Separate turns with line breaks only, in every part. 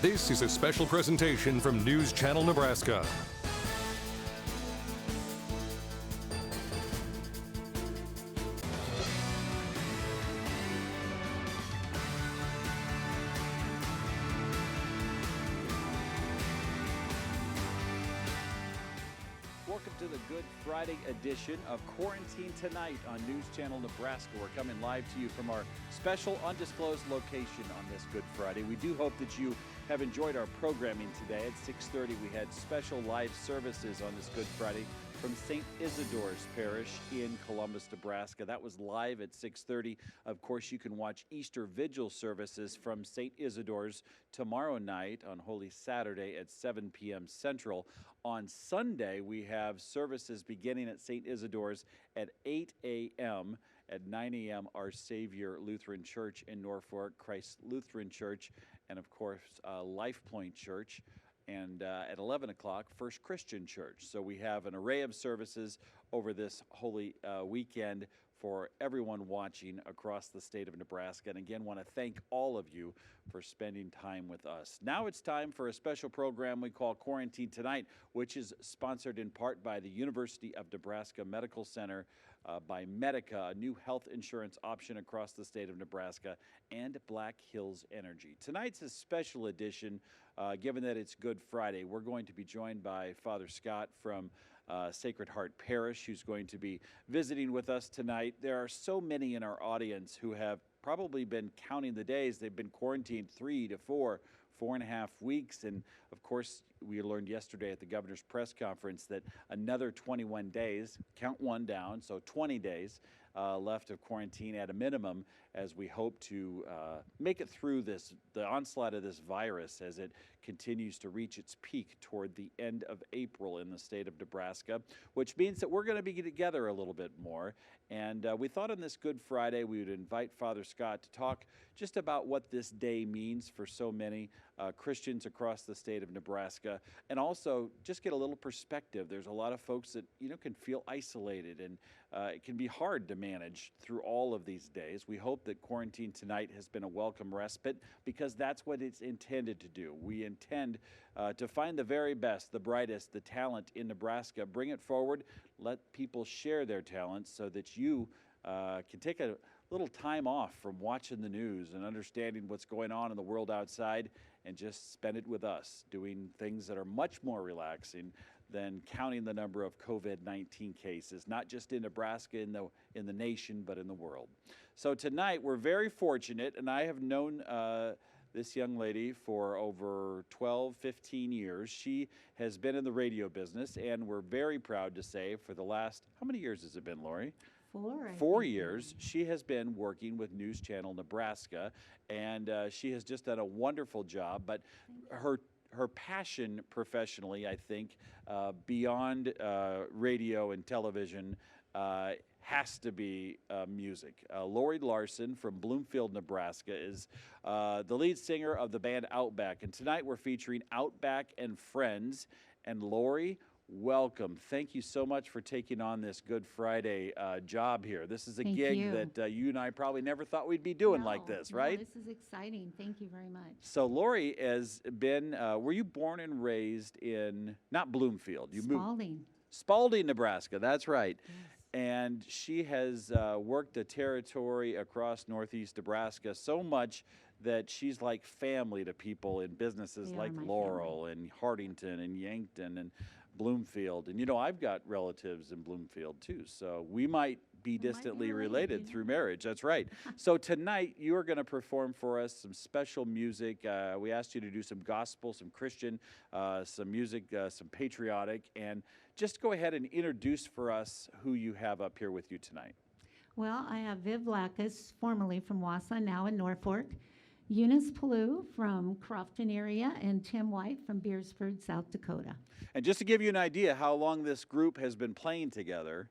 This is a special presentation from News Channel Nebraska.
Welcome to the Good Friday edition of Quarantine Tonight on News Channel Nebraska. We're coming live to you from our special undisclosed location on this Good Friday. We do hope that you have enjoyed our programming today. At 6:30, we had special live services on this Good Friday from St. Isidore's Parish in Columbus, Nebraska. That was live at 6:30. Of course, you can watch Easter Vigil services from St. Isidore's tomorrow night on Holy Saturday at 7 p.m. Central. On Sunday, we have services beginning at St. Isidore's at 8 a.m. At 9 a.m., Our Savior Lutheran Church in Norfolk, Christ Lutheran Church, and of course, Life Point Church. And at 11 o'clock, First Christian Church. So we have an array of services over this holy weekend for everyone watching across the state of Nebraska. And again, want to thank all of you for spending time with us. Now it's time for a special program we call Quarantine Tonight, which is sponsored in part by the University of Nebraska Medical Center, by Medica, a new health insurance option across the state of Nebraska, and Black Hills Energy. Tonight's a special edition, given that it's Good Friday. We're going to be joined by Father Scott from Sacred Heart Parish, who's going to be visiting with us tonight. There are so many in our audience who have probably been counting the days. They've been quarantined 3 to 4.5 weeks. And of course, we learned yesterday at the governor's press conference that another 21 days, count one down, so 20 days left of quarantine at a minimum, as we hope to make it through the onslaught of this virus as it continues to reach its peak toward the end of April in the state of Nebraska, which means that we're going to be together a little bit more. And we thought on this Good Friday we would invite Father Scott to talk just about what this day means for so many Christians across the state of Nebraska, and also just get a little perspective. There's a lot of folks that can feel isolated, and it can be hard to manage through all of these days. We hope that Quarantine Tonight has been a welcome respite, because that's what it's intended to do. We intend to find the very best, the brightest, the talent in Nebraska, bring it forward, let people share their talents so that you can take a little time off from watching the news and understanding what's going on in the world outside, and just spend it with us, doing things that are much more relaxing than counting the number of COVID-19 cases, not just in Nebraska, in the nation, but in the world. So tonight, we're very fortunate, and I have known this young lady for over 12, 15 years. She has been in the radio business, and we're very proud to say for the last, how many years has it been, Lori? 4 years. She has been working with News Channel Nebraska, and she has just done a wonderful job. But her passion professionally, I think, beyond radio and television, has to be music. Lori Larson from Bloomfield, Nebraska, is the lead singer of the band Outback. And tonight we're featuring Outback and Friends. And Lori, welcome. Thank you so much for taking on this Good Friday job here. This is a gig that you and I probably never thought we'd be doing like this, right?
No, this is exciting. Thank you very much.
So Lori has been, were you born and raised in, not Bloomfield? Spalding, Nebraska, that's right.
Yes.
And she has worked a territory across northeast Nebraska so much that she's like family to people in businesses like Laurel and Hardington and Yankton and Bloomfield. And I've got relatives in Bloomfield too, so we might be distantly related through marriage. That's right. So tonight you are going to perform for us some special music. We asked you to do some gospel, some Christian, some music, some patriotic, and just go ahead and introduce for us who you have up here with you tonight.
Well, I have Viv Lacus, formerly from Wausau, now in Norfolk, Eunice Palou from Crofton area, and Tim White from Beersford, South Dakota.
And just to give you an idea how long this group has been playing together,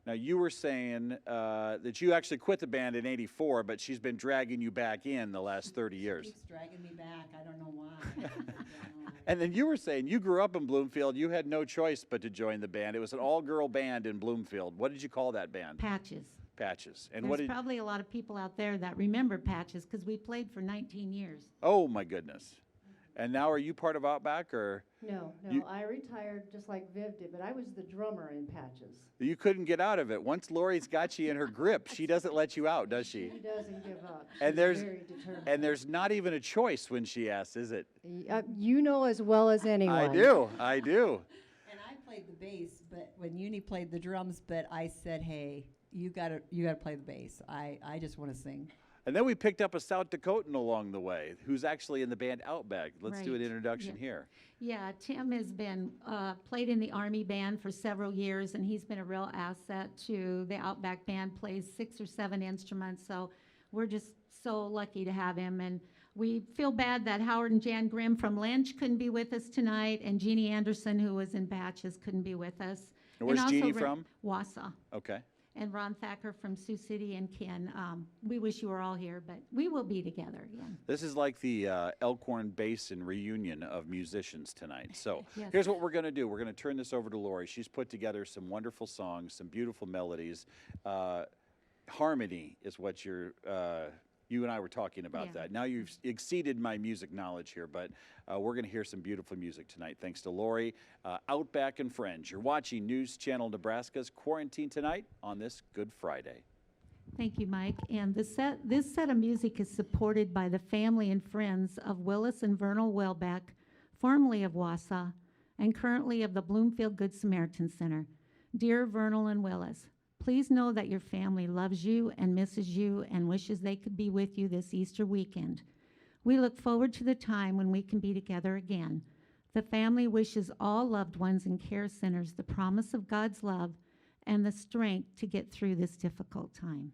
now you were saying that you actually quit the band in '84, but she's been dragging you back in the last 30 years.
She keeps dragging me back. I don't know why.
And then you were saying you grew up in Bloomfield. You had no choice but to join the band. It was an all-girl band in Bloomfield. What did you call that band?
Patches.
Patches. And
There's probably a lot of people out there that remember Patches because we played for 19 years.
Oh, my goodness. And now are you part of Outback, or
No,
You-
I retired just like Viv did, but I was the drummer in Patches.
you couldn't get out of it? Once Lori's got you in her grip, she doesn't let you out, does she?
She doesn't give up.
And
She's
there's-
very determined.
And there's not even a choice when she asks, is it?
You know as well as anyone.
I do. I do.
And I played the bass, but when Uni played the drums, but I said, hey, you gotta play the bass. I just want to sing.
And then we picked up a South Dakotan along the way who's actually in the band Outback. Let's do an
Right.
introduction
Yeah.
here.
Yeah, Tim has been, played in the Army band for several years, and he's been a real asset to the Outback band, plays 6 or 7 instruments, so we're just so lucky to have him. And we feel bad that Howard and Jan Grimm from Lynch couldn't be with us tonight, and Jeannie Anderson, who was in Patches, couldn't be with us.
And where's
also
Jeannie
Ra-
from?
Wausau.
Okay.
And Ron Thacker from Sioux City, and Ken. We wish you were all here, but we will be together again.
This is like the Elkhorn Basin reunion of musicians tonight. So
Yes.
here's what we're going to do. We're going to turn this over to Lori. She's put together some wonderful songs, some beautiful melodies. Harmony is what you and I were talking about
Yeah.
that. Now you've exceeded my music knowledge here, but we're going to hear some beautiful music tonight. Thanks to Lori, Outback and Friends. You're watching News Channel Nebraska's Quarantine Tonight on this Good Friday.
Thank you, Mike. And this set of music is supported by the family and friends of Willis and Vernal Welbeck, formerly of Wausau, and currently of the Bloomfield Good Samaritan Center. Dear Vernal and Willis, please know that your family loves you and misses you and wishes they could be with you this Easter weekend. We look forward to the time when we can be together again. The family wishes all loved ones in care centers the promise of God's love and the strength to get through this difficult time.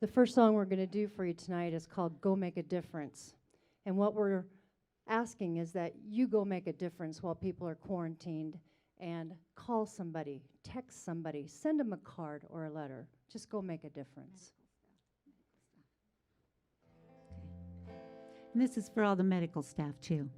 The first song we're going to do for you tonight is called Go Make a Difference. And what we're asking is that you go make a difference while people are quarantined, and call somebody, text somebody, send them a card or a letter. Just go make a difference.
And this is for all the medical staff, too.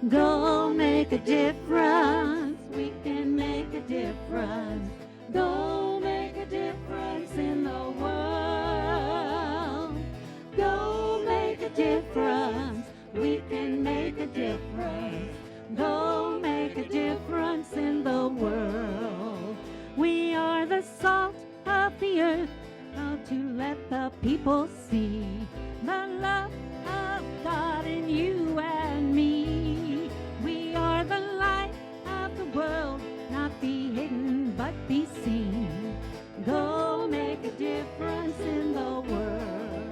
Go make a difference. We can make a difference. Go make a difference in the world. Go make a difference. We can make a difference. Go make a difference in the world. We are the salt of the earth, how to let the people see the love of God in you and me. We are the light of the world, not be hidden but be seen. Go make a difference in the world.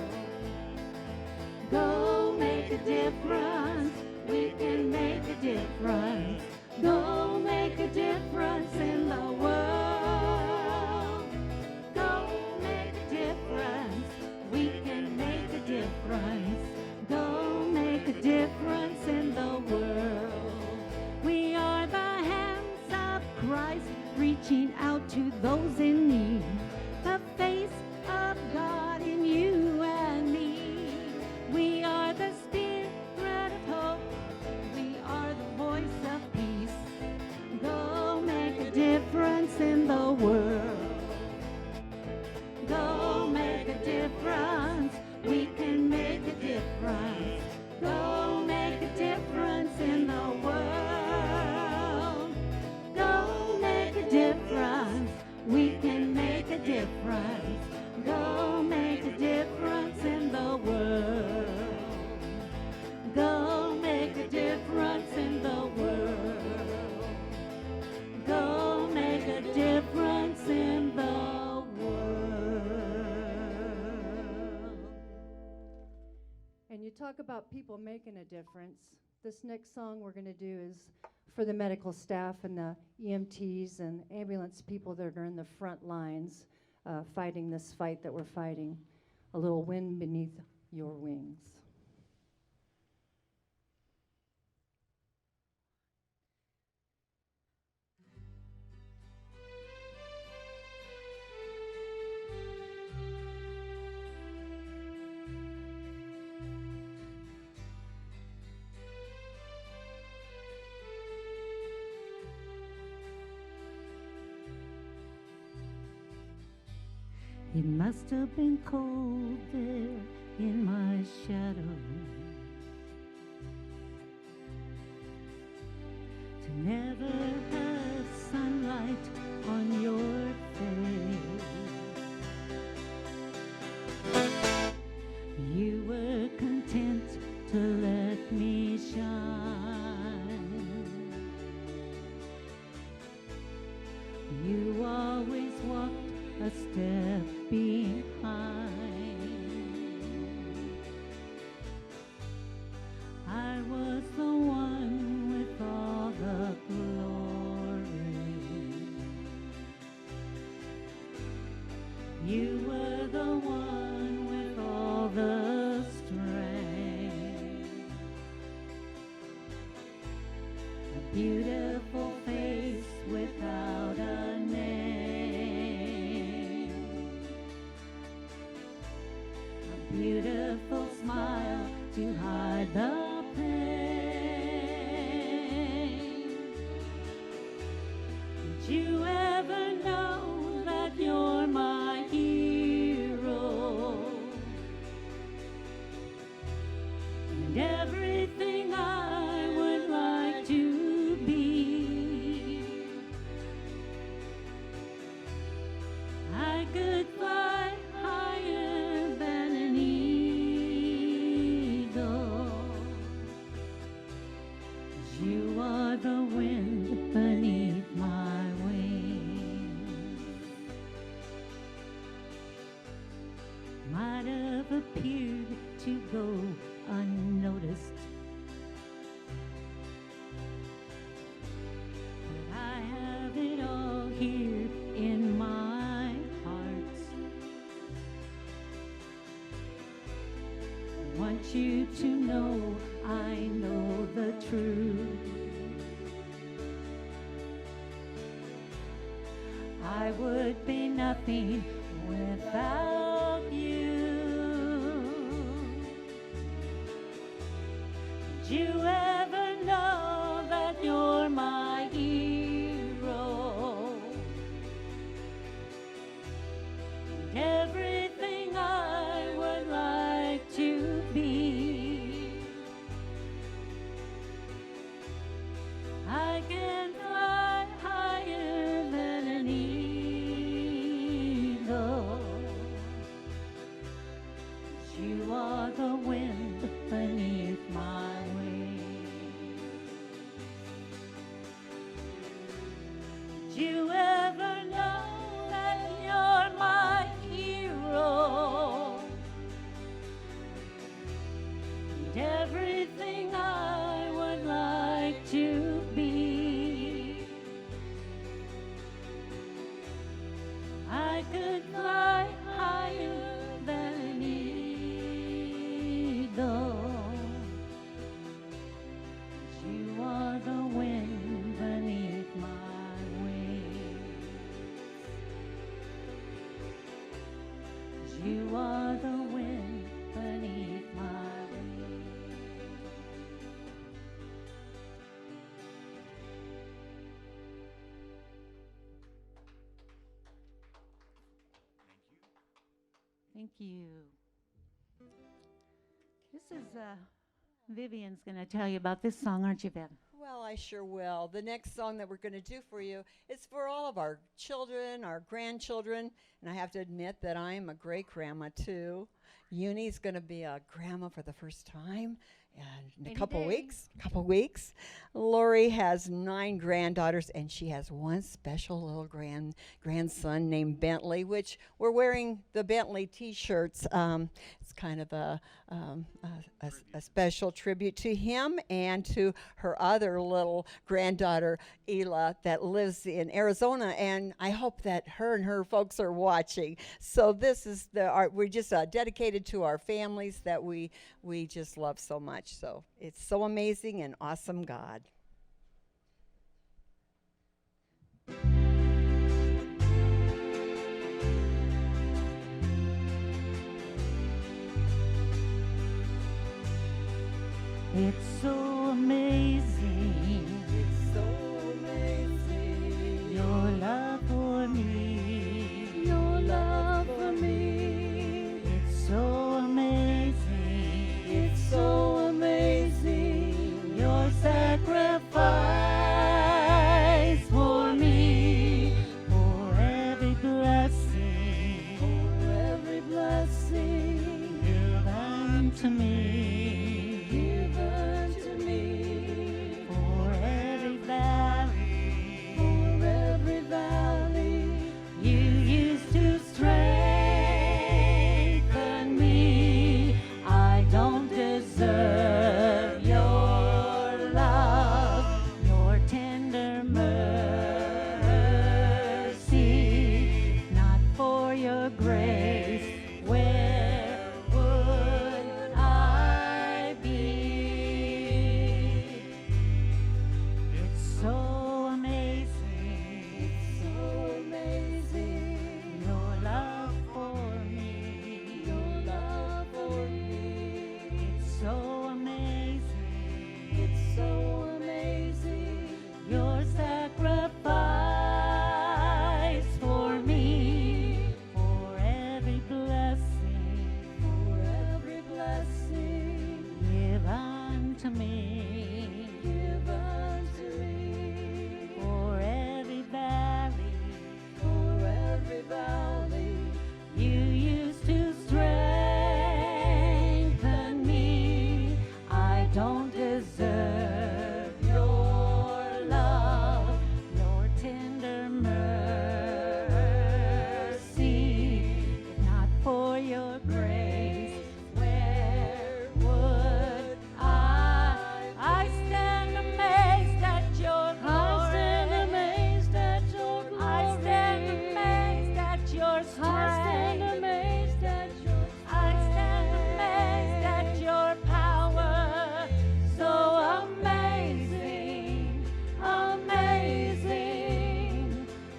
Go make a difference. We can make a difference. Go make a difference in the world. Go make a difference. We can make a difference. Go make a difference in the world. We are the hands of Christ reaching out to those in need. The face of God in you and me. We are the spirit of hope. We are the voice of peace. Go make a difference in the world. Go make a difference. We can make a difference. Go make a difference in the world. Go make a difference. We can make a difference. Go make a difference in the world. Go make a difference in the world. Go make a difference in the world.
And you talk about people making a difference. This next song we're going to do is for the medical staff and the EMTs and ambulance people that are in the front lines fighting this fight that we're fighting. A little wind beneath your wings.
It must have been cold there in my shadow to never have sunlight on your face. You were content to let me shine. You always walked a step behind. I was the one with all the glory. You were the one with all the strength. A beautiful face without a name. A beautiful smile to hide the pain. Did you ever know that you're my hero? And everything I would like to be. I could fly higher than an eagle. 'Cause you are the wind beneath my wings. Might have appeared to go unnoticed, but I have it all here in my heart. I want you to know I know the truth. I would be nothing without you. Did you ever know that you're my hero? And everything I would like to be. I can fly higher than an eagle. 'Cause you are the wind beneath my wings. Did you ever know that you're my hero? And everything I would like to be. I could fly higher than an eagle. 'Cause you are the wind beneath my wings. 'Cause you are the wind beneath my wings. Thank you. This is Vivian's going to tell you about this song, aren't you, Viv?
Well, I sure will. The next song that we're going to do for you is for all of our children, our grandchildren, and I have to admit that I'm a great grandma too. Uni's going to be a grandma for the first time in a couple weeks. Lori has 9 granddaughters, and she has one special little grandson named Bentley, which we're wearing the Bentley T-shirts. It's kind of a special tribute to him and to her other little granddaughter, Ela, that lives in Arizona, and I hope that her and her folks are watching. So this is we're just dedicated to our families that we just love so much. So it's so amazing and awesome, God.
It's so amazing.
It's so amazing.
Your love for me.
Your love for me.
your grace, where would I be? It's so amazing. It's so amazing. Your love for me. Your love for me. It's so amazing. It's so amazing. Your sacrifice for me. For every blessing. For every blessing. Give unto me. Give unto me. For every valley. For every valley. You used to strengthen me. I don't deserve your love, your tender mercy. If not for your grace, where would I stand amazed at your glory. I stand amazed at your glory. I stand amazed at your strength. I stand amazed at your strength. I stand amazed at your power. So amazing, amazing.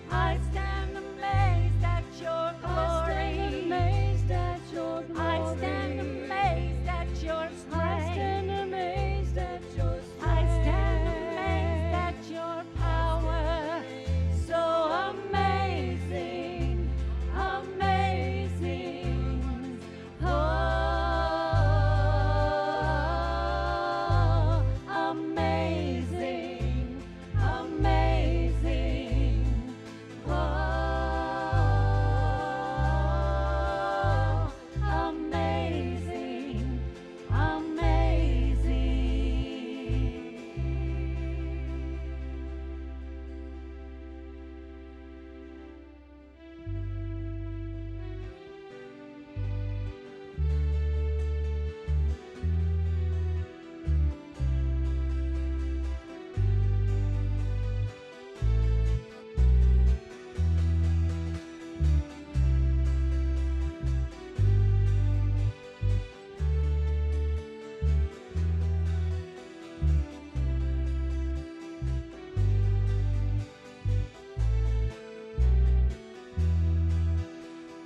I stand amazed at your glory. I stand amazed at your glory. I stand amazed at your strength. I stand amazed at your strength. I stand amazed at your power. So amazing, amazing. Oh, amazing, amazing. Oh, amazing, amazing.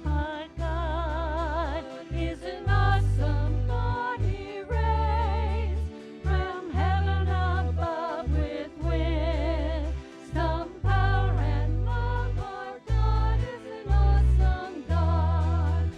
Our God is an awesome God. He reigns from heaven above with wisdom, power, and love. Our God is an awesome God.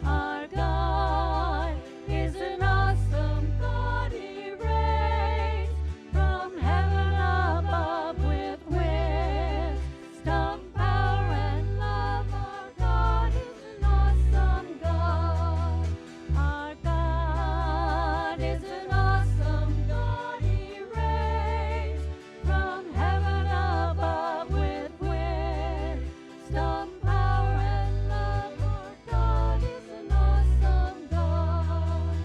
Our God is an awesome God. He reigns from heaven above with wisdom, power, and love. Our God is an awesome God. Our God is an awesome God. He reigns from heaven above with wisdom, power, and love. Our God is an awesome God.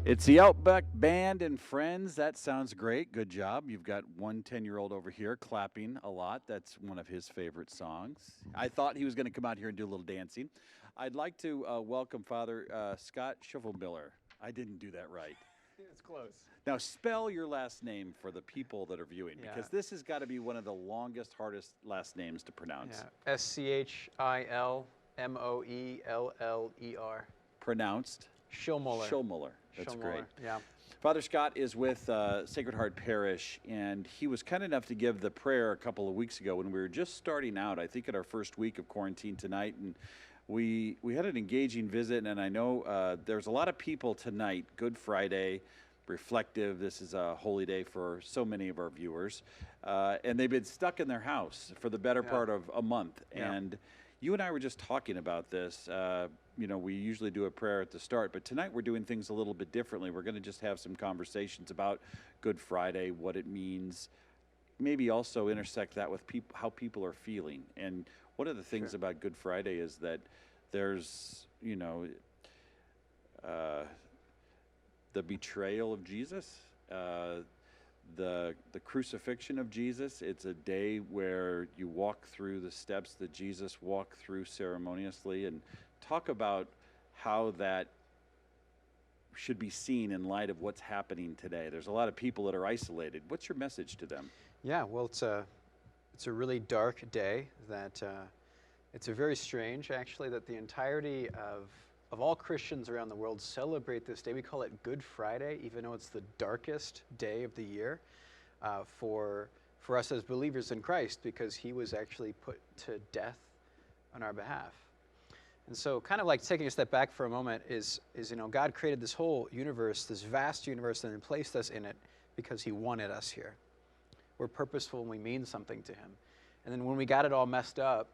It's the Outback Band and Friends. That sounds great. Good job. You've got one 10-year-old over here clapping a lot. That's one of his favorite songs. I thought he was going to come out here and do a little dancing. I'd like to welcome Father Scott Schiffelmiller. I didn't do that right.
It's close.
Now, spell your last name for the people that are viewing,
Yeah.
because this has got to be one of the longest, hardest last names to pronounce.
Yeah. Schilmoeller.
Pronounced?
Schilmoeller.
Schilmoeller. That's great.
Yeah.
Father Scott is with Sacred Heart Parish, and he was kind enough to give the prayer a couple of weeks ago when we were just starting out, I think in our first week of quarantine tonight, and we had an engaging visit, and I know there's a lot of people tonight, Good Friday, reflective. This is a holy day for so many of our viewers, and they've been stuck in their house for the better part of a month, and you and I were just talking about this. You know, we usually do a prayer at the start, but tonight we're doing things a little bit differently. We're going to just have some conversations about Good Friday, what it means. maybe also intersect that with how people are feeling. And one of the things about Good Friday is that there's, the betrayal of Jesus, the crucifixion of Jesus. It's a day where you walk through the steps that Jesus walked through ceremoniously, and talk about how that should be seen in light of what's happening today. There's a lot of people that are isolated. What's your message to them?
Yeah, well, it's a really dark day. That it's a very strange, actually, that the entirety of all Christians around the world celebrate this day. We call it Good Friday, even though it's the darkest day of the year for us as believers in Christ, because he was actually put to death on our behalf. And so, kind of like taking a step back for a moment is God created this whole universe, this vast universe, and then placed us in it because he wanted us here. We're purposeful and we mean something to him. And then when we got it all messed up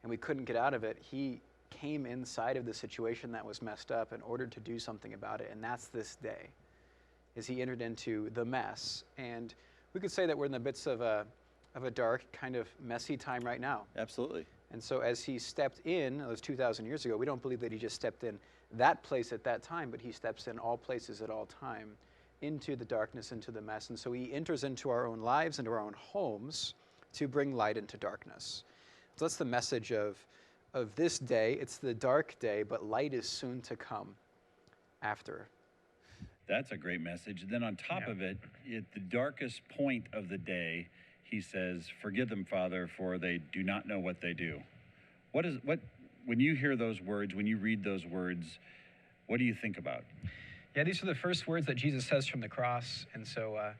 and we couldn't get out of it, he came inside of the situation that was messed up in order to do something about it. And that's this day, is he entered into the mess. And we could say that we're in the midst of a dark, kind of messy time right now.
Absolutely.
And so as he stepped in, that was 2,000 years ago, we don't believe that he just stepped in that place at that time, but he steps in all places at all time, into the darkness, into the mess. And so he enters into our own lives, into our own homes, to bring light into darkness. So that's the message of this day. It's the dark day, but light is soon to come after.
That's a great message. Then on top of it, at the darkest point of the day, he says, "Forgive them, Father, for they do not know what they do." When you hear those words, when you read those words, what do you think about?
Yeah, these are the first words that Jesus says from the cross. And so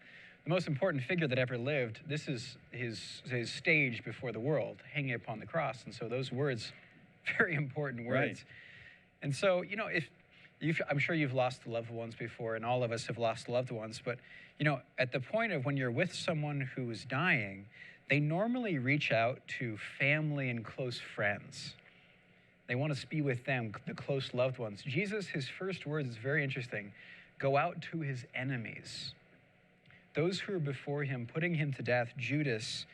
the most important figure that ever lived, this is his stage before the world, hanging upon the cross. And so those words, very important words.
Right.
And so, I'm sure you've lost loved ones before, and all of us have lost loved ones. But, at the point of when you're with someone who is dying, they normally reach out to family and close friends. They want to be with them, the close loved ones. Jesus, his first words is very interesting. Go out to his enemies. Those who are before him, putting him to death, Judas,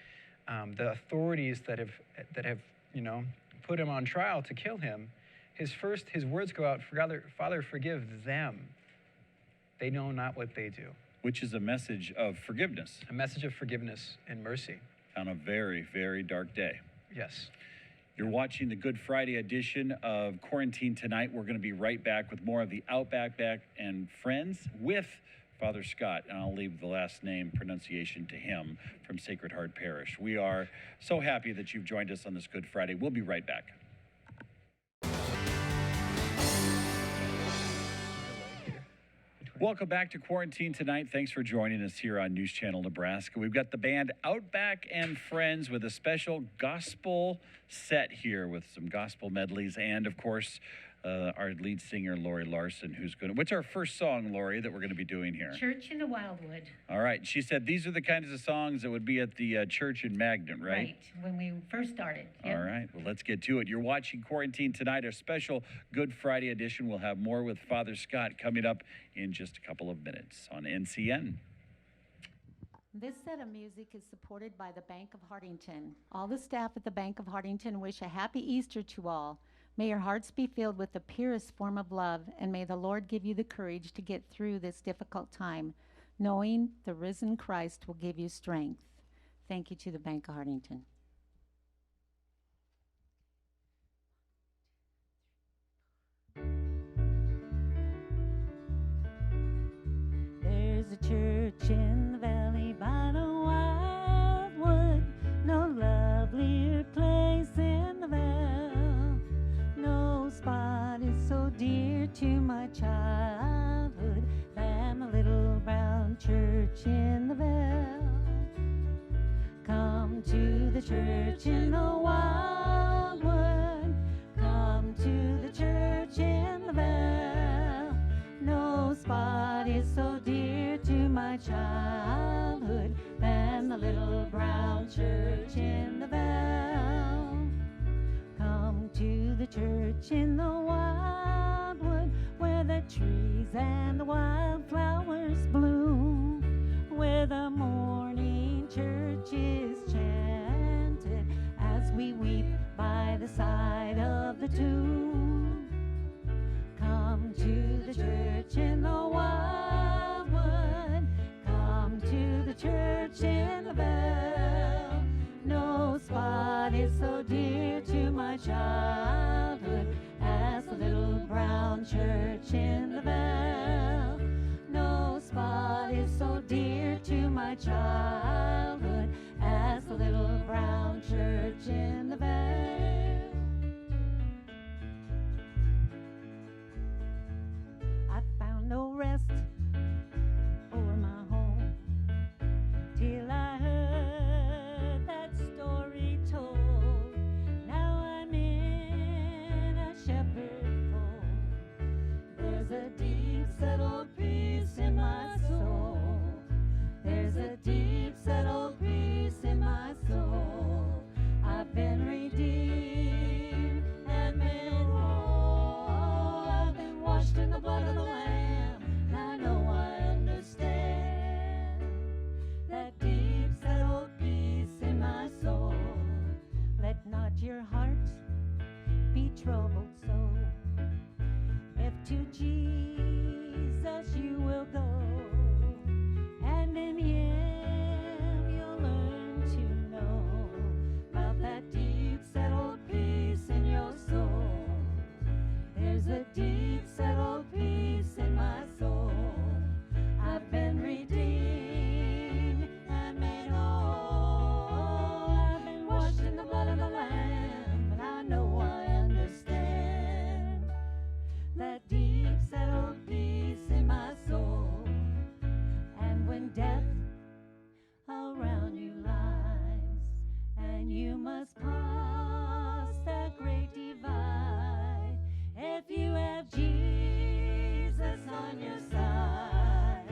the authorities that have put him on trial to kill him. His words go out, Father, forgive them. They know not what they do.
Which is a message of forgiveness.
A message of forgiveness and mercy.
On a very, very dark day.
Yes.
You're watching the Good Friday edition of Quarantine Tonight. We're going to be right back with more of the Outback and Friends with Father Scott, and I'll leave the last name pronunciation to him, from Sacred Heart Parish. We are so happy that you've joined us on this Good Friday. We'll be right back. Welcome back to Quarantine Tonight. Thanks for joining us here on News Channel Nebraska. We've got the band Outback and Friends with a special gospel set here with some gospel medleys, and of course our lead singer Lori Larson, what's our first song, Lori, that we're going to be doing here?
Church in the Wildwood.
All right. She said these are the kinds of songs that would be at the church in Magnet, right?
Right, when we first started. Yep.
All right. Well, let's get to it. You're watching Quarantine Tonight, our special Good Friday edition. We'll have more with Father Scott coming up in just a couple of minutes on NCN.
This set of music is supported by the Bank of Hardington. All the staff at the Bank of Hardington wish a happy Easter to all. May your hearts be filled with the purest form of love, and may the Lord give you the courage to get through this difficult time, knowing the risen Christ will give you strength. Thank you to the Bank of Hardington.
There's a church in the valley by the wildwood, no lovelier place in the vale. No spot is so dear to my childhood than the little brown church in the vale. Come to the church in the wildwood, come to the church in the vale. No spot is so dear to my childhood than the little brown church in the vale. Come to the church in the wildwood, where the trees and the wildflowers bloom, where the morning church
church is chanted as we weep by the side of the tomb. Come to the church in the wildwood. Come to the church in the vale. No spot is so dear to my childhood as the little brown church in the vale. No spot is so dear to my childhood as the little brown church in the vale. I found no rest for my home till I heard that story told. Now I'm in a shepherd fold. There's a deep settled peace in my soul. There's a deep settled peace in my soul. I've been redeemed and made whole. I've been washed in the blood of the Lamb, and I know I understand that deep settled peace in my soul. Let not your heart be troubled so. If to Jesus you will go, and in Him you'll learn to know about that deep settled peace in your soul. There's a deep settled peace in my soul. I've been redeemed and made whole. I've been washed in the blood of the Lamb, and I know I understand that deep settled peace in my soul. And when death around you lies, and you must cross that great divide, if you have Jesus on your side,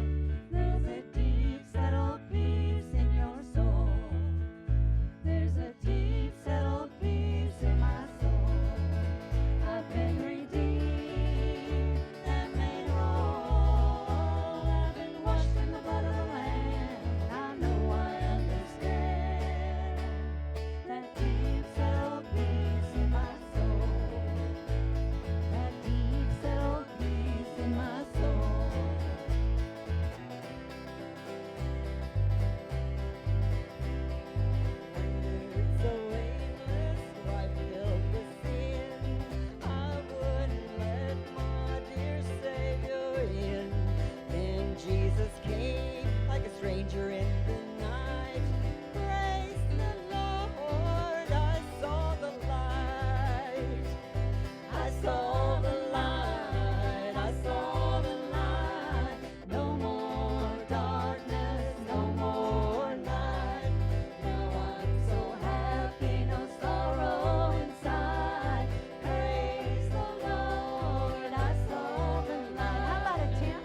there's a deep settled peace in your soul. There's a deep settled peace in my soul. I've been redeemed and made whole. I've been washed in the blood of the Lamb, and I know I understand that deep settled peace in my soul. That deep settled peace in my soul. It's so aimless, I filled with sin. I wouldn't let my dear Savior in. Then Jesus came like a stranger in the night. Praise the Lord, I saw the light. I saw the light, I saw the light. No more darkness, no more night. Now I'm so happy, no sorrow inside. Praise the Lord, I saw the light. How about it, Tim?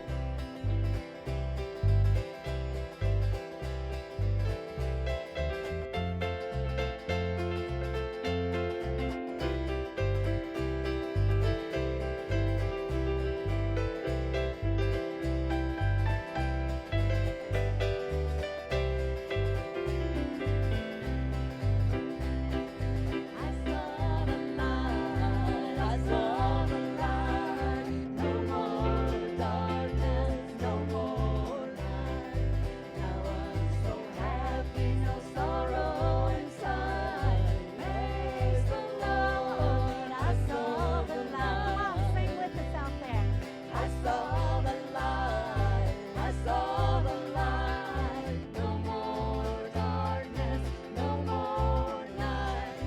I saw the light, I saw the light. No more darkness, no more night. Now I'm so happy, no sorrow inside. Praise the Lord, I saw the light. Come on, sing with us out there. I saw the light, I saw the light. No more darkness, no more night.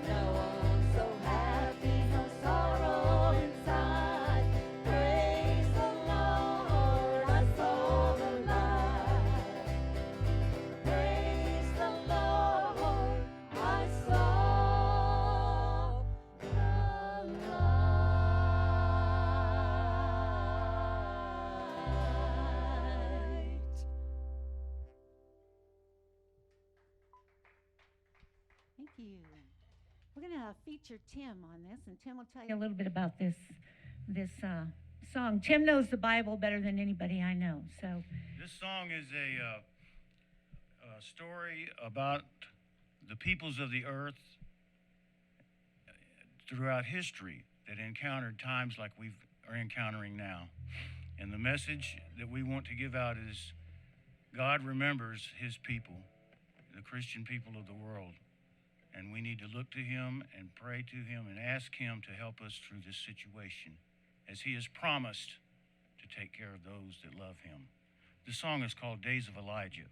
Now I'm so happy, no sorrow inside. Praise the Lord, I saw the light. Praise the Lord, I saw the light. Thank you. We're going to feature Tim on this, and Tim will tell you a little bit about this song. Tim knows the Bible better than anybody I know, so
This song is a story about the peoples of the earth throughout history that encountered times like we are encountering now. And the message that we want to give out is God remembers his people, the Christian people of the world. And we need to look to him and pray to him and ask him to help us through this situation, as he has promised to take care of those that love him. The song is called Days of Elijah.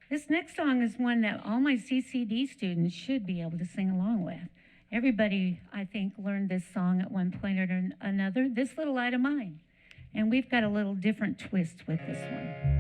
This next song is one that all my CCD students should be able to sing along with. Everybody, I think, learned this song at one point or another, This Little Light of Mine. And we've got a little different twist with this one.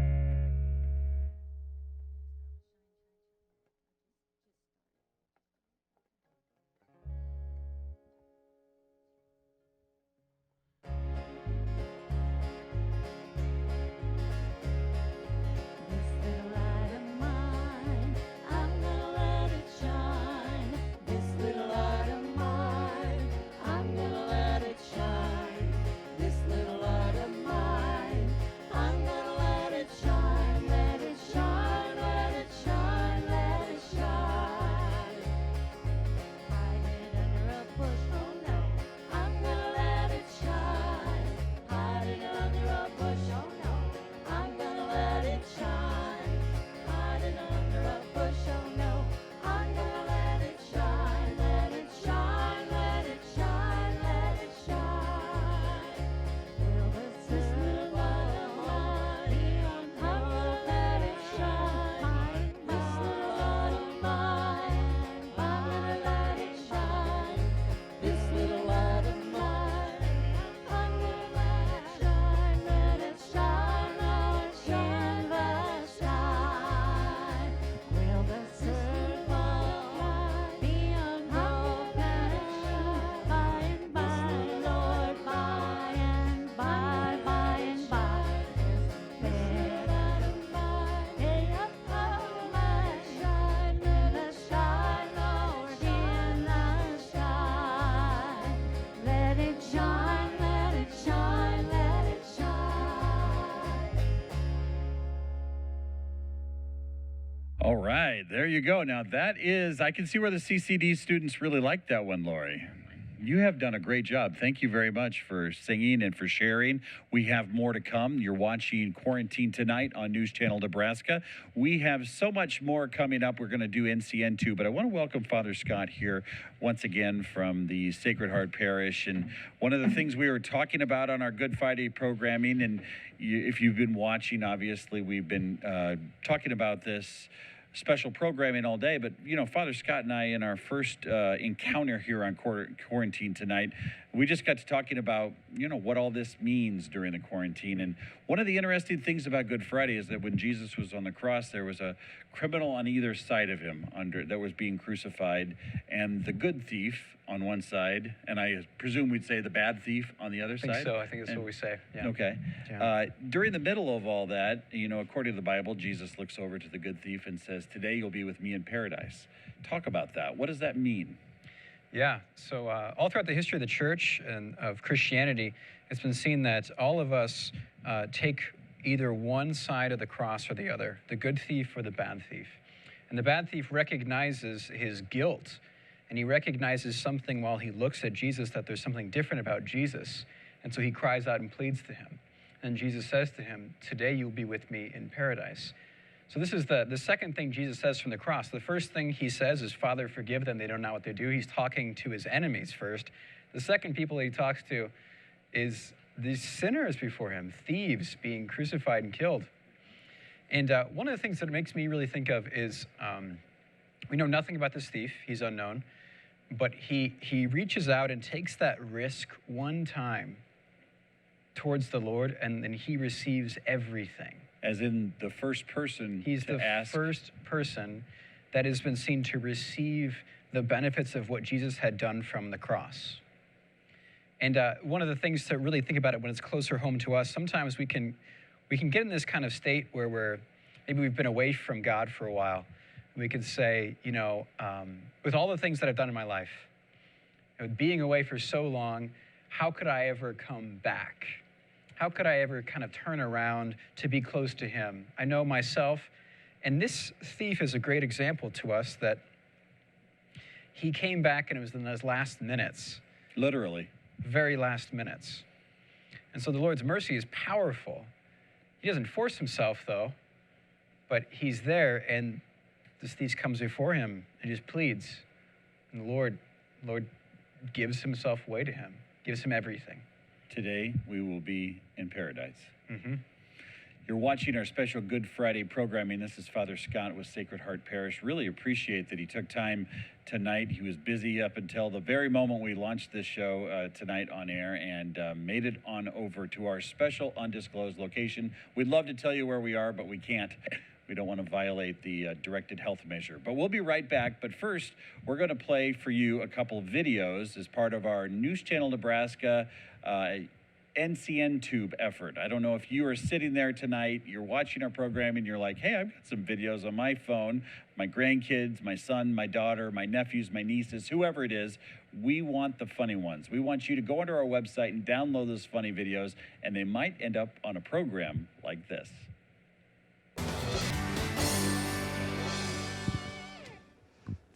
I'm gonna let it There you go. Now that is, I can see where the CCD students really like that one, Lori. You have done a great job. Thank you very much for singing and for sharing. We have more to come. You're watching Quarantine Tonight on News Channel Nebraska. We have so much more coming up. We're going to do NCN2, but I want to welcome Father Scott here once again from the Sacred Heart Parish. And one of the things we were talking about on our Good Friday programming, and if you've been watching, obviously we've been talking about this special programming all day, but you know, Father Scott and I, in our first encounter here on Quarantine Tonight, we just got to talking about, you know, what all this means during the quarantine. And one of the interesting things about Good Friday is that when Jesus was on the cross, there was a criminal on either side of him that was being crucified, and the good thief on one side, and I presume we'd say the bad thief on the other side.
I think so. I think that's what we say. Yeah.
Okay.
Yeah.
During the middle of all that, you know, according to the Bible, Jesus looks over to the good thief and says, "Today you'll be with me in paradise." Talk about that. What does that mean?
Yeah, so all throughout the history of the church and of Christianity, it's been seen that all of us take either one side of the cross or the other, the good thief or the bad thief. And the bad thief recognizes his guilt, and he recognizes something while he looks at Jesus, that there's something different about Jesus. And so he cries out and pleads to him. And Jesus says to him, "Today you'll be with me in paradise." So this is the second thing Jesus says from the cross. The first thing he says is, "Father, forgive them, they don't know what they do." He's talking to his enemies first. The second people he talks to is these sinners before him, thieves being crucified and killed. And one of the things that it makes me really think of is, we know nothing about this thief, he's unknown, but he reaches out and takes that risk one time towards the Lord, and then he receives everything.
As in the first person
He's
to
the
ask.
first person that has been seen to receive the benefits of what Jesus had done from the cross. And one of the things to really think about it when it's closer home to us, sometimes we can get in this kind of state where maybe we've been away from God for a while. We could say, you know, with all the things that I've done in my life, being away for so long, how could I ever come back? How could I ever kind of turn around to be close to him? I know myself, and this thief is a great example to us that he came back and it was in those last minutes.
Literally.
Very last minutes. And so the Lord's mercy is powerful. He doesn't force himself though, but he's there, and this thief comes before him and just pleads. And the Lord gives himself away to him, gives him everything.
Today we will be in paradise.
Mm-hmm.
You're watching our special Good Friday programming. This is Father Scott with Sacred Heart Parish. Really appreciate that he took time tonight. He was busy up until the very moment we launched this show tonight on air, and made it on over to our special undisclosed location. We'd love to tell you where we are, but we can't. We don't want to violate the directed health measure. But we'll be right back. But first, we're going to play for you a couple of videos as part of our News Channel Nebraska NCN Tube effort. I don't know if you are sitting there tonight, you're watching our program, and you're like, hey, I've got some videos on my phone, my grandkids, my son, my daughter, my nephews, my nieces, whoever it is. We want the funny ones. We want you to go onto our website and download those funny videos, and they might end up on a program like this.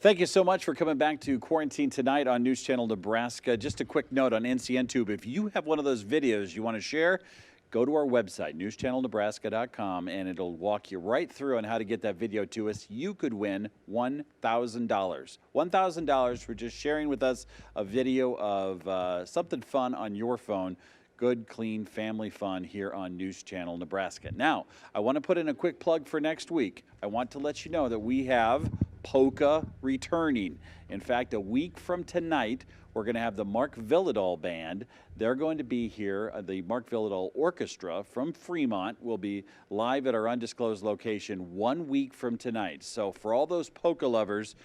Thank you so much for coming back to Quarantine Tonight on News Channel Nebraska. Just a quick note on NCN Tube. If you have one of those videos you want to share, go to our website, newschannelnebraska.com, and it'll walk you right through on how to get that video to us. You could win $1,000. $1,000 for just sharing with us a video of something fun on your phone. Good, clean family fun here on News Channel Nebraska. Now, I want to put in a quick plug for next week. I want to let you know that we have polka returning. In fact, a week from tonight, we're going to have the Mark Villadal Band. They're going to be here. The Mark Villadal Orchestra from Fremont will be live at our undisclosed location 1 week from tonight. So for all those polka lovers,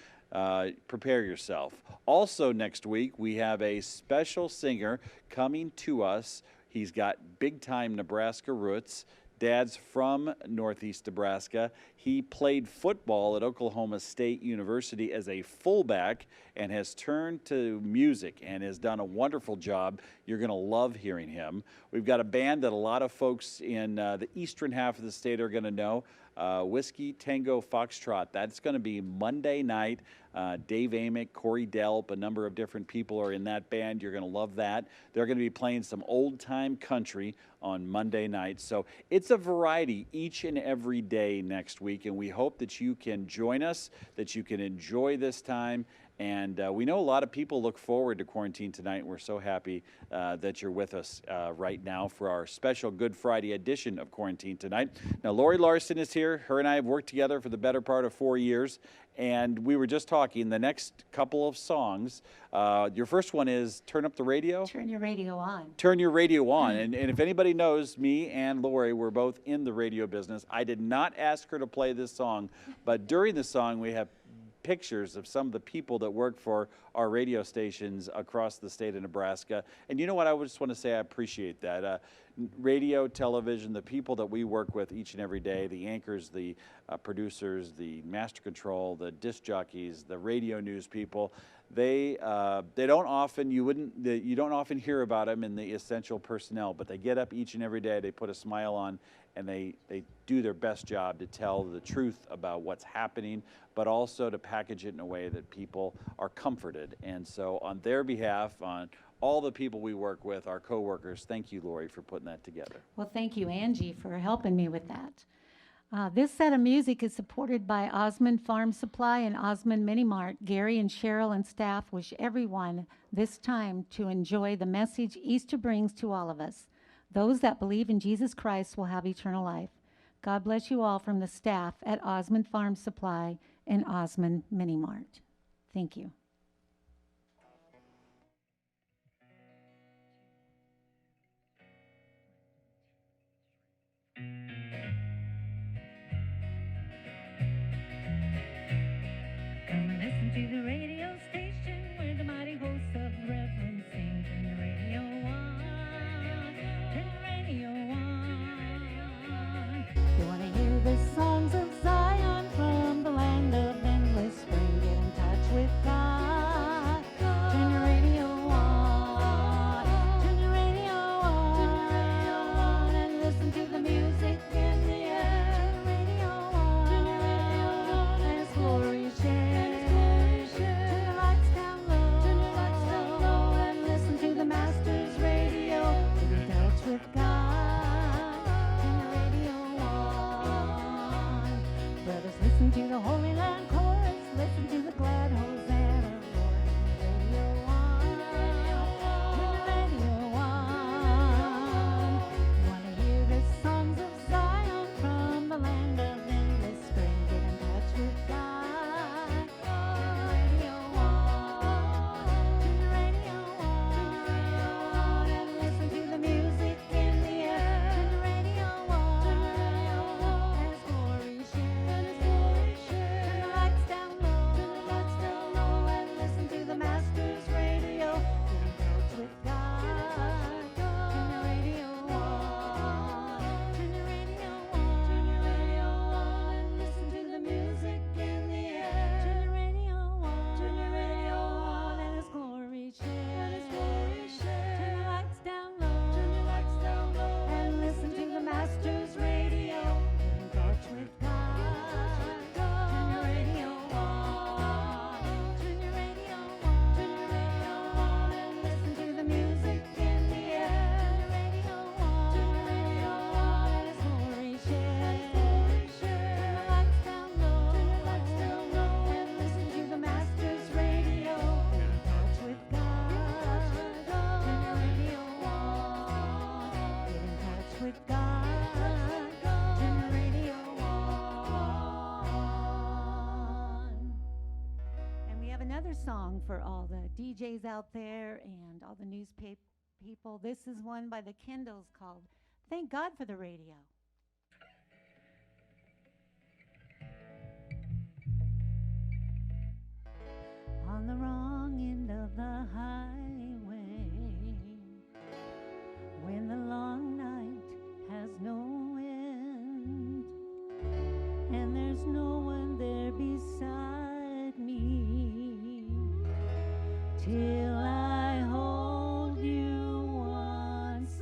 prepare yourself. Also next week, we have a special singer coming to us. He's got big-time Nebraska roots. Dad's from Northeast Nebraska. He played football at Oklahoma State University as a fullback and has turned to music and has done a wonderful job. You're going to love hearing him. We've got a band that a lot of folks in the eastern half of the state are going to know.
Whiskey Tango Foxtrot. That's going to be Monday night. Dave Amick, Corey Delp, a number of different people are in that band. You're going to love that. They're going to be playing some old-time country on Monday night. So it's a variety each and every day next week, and we hope that you can join us, that you can enjoy this time. And we know a lot of people look forward to Quarantine Tonight. We're so happy that you're with us right now for our special Good Friday edition of Quarantine Tonight. Now, Lori Larson is here. Her and I have worked together for the better part of 4 years. And we were just talking, the next couple of songs, your first one is Turn Up the Radio?
Turn your radio on.
Turn your radio on. And if anybody knows, me and Lori were both in the radio business. I did not ask her to play this song, but during the song we have pictures of some of the people that work for our radio stations across the state of Nebraska. And you know what? I just want to say I appreciate that. Radio, television, the people that we work with each and every day, the anchors, the producers, the master control, the disc jockeys, the radio news people, they don't often, you don't often hear about them in the essential personnel, but they get up each and every day, they put a smile on, and they do their best job to tell the truth about what's happening, but also to package it in a way that people are comforted. And so on their behalf, on all the people we work with, our coworkers, thank you, Lori, for putting that together.
Well, thank you, Angie, for helping me with that. This set of music is supported by Osmond Farm Supply and Osmond Mini Mart. Gary and Cheryl and staff wish everyone this time to enjoy the message Easter brings to all of us. Those that believe in Jesus Christ will have eternal life. God bless you all from the staff at Osmond Farm Supply and Osmond Mini Mart. Thank you.
Come and listen to the radio station where the mighty hosts of reverence sing. Turn your radio on, turn your radio on. You want to hear the songs of Zion from the land of endless spring. Get in touch with God. Turn your radio on, turn your radio on, and listen to the music in the air. Turn your radio on, turn your radio on, as glory shares. Turn your lights down low, turn your lights down low, and listen to the Master's radio. Get in touch with God. Turn your radio on. Brothers, listen to the Holy Land chorus. Listen to the glad Hosanna roar. Turn your radio on. Turn your radio on. You want to hear the songs of Zion from the land of endless spring. Get in touch with God. Turn your radio on. Turn your radio on. And listen to the music in the air. Turn your radio on. Turn your radio on. As glory shares. Turn the lights down low. Turn the lights down low. And listen to the Master's radio. Get in touch with God. Turn your radio on. Turn your radio on. Turn your radio on. And listen to the music in the air. Turn your radio on. Turn your radio on. And His glory shares. Turn the lights down low. Turn your lights down low. And listen to the Master's radio. Get in touch with God. Turn your radio on. Turn your radio on. Turn your radio on. And listen to the music in the air. Turn your radio on. Turn your radio on. And His glory shares. Turn the lights down low. Turn your lights down low. And listen to the Master's radio. Get in touch with God. Turn your radio on. Get in touch with God. Turn your radio on.
And we have another song for all the DJs out there and all the newspaper people. This is one by the Kendalls called Thank God for the Radio.
On the wrong end of the highway, when the long night has no end, and there's no one there beside me, till I hold you once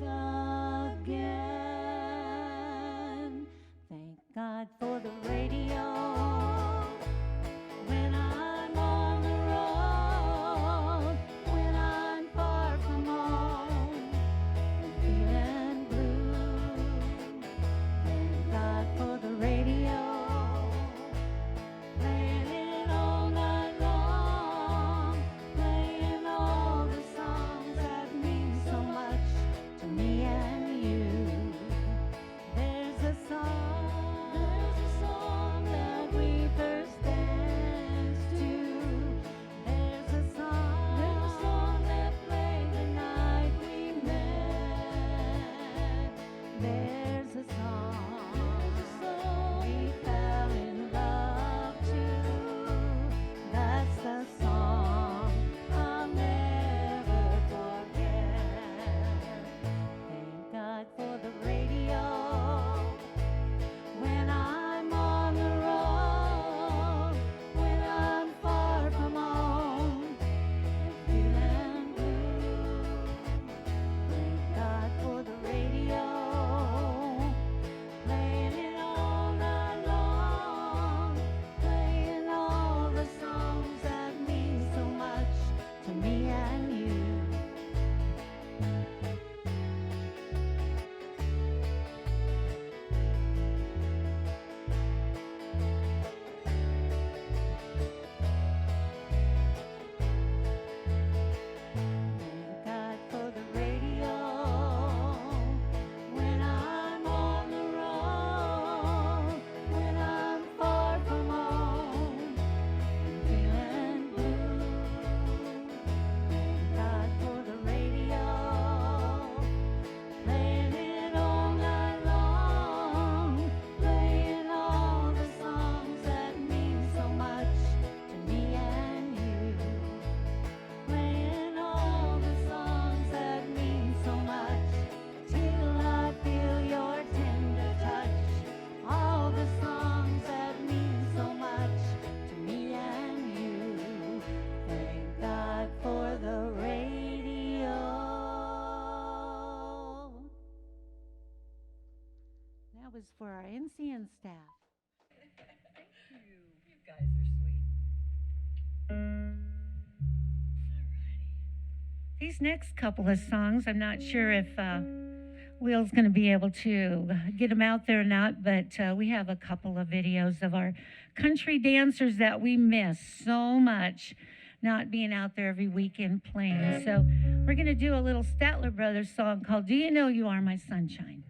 again. Thank God for the
These next couple of songs, I'm not sure if Will's going to be able to get them out there or not, but we have a couple of videos of our country dancers that we miss so much not being out there every weekend playing. So we're going to do a little Statler Brothers song called Do You Know You Are My Sunshine?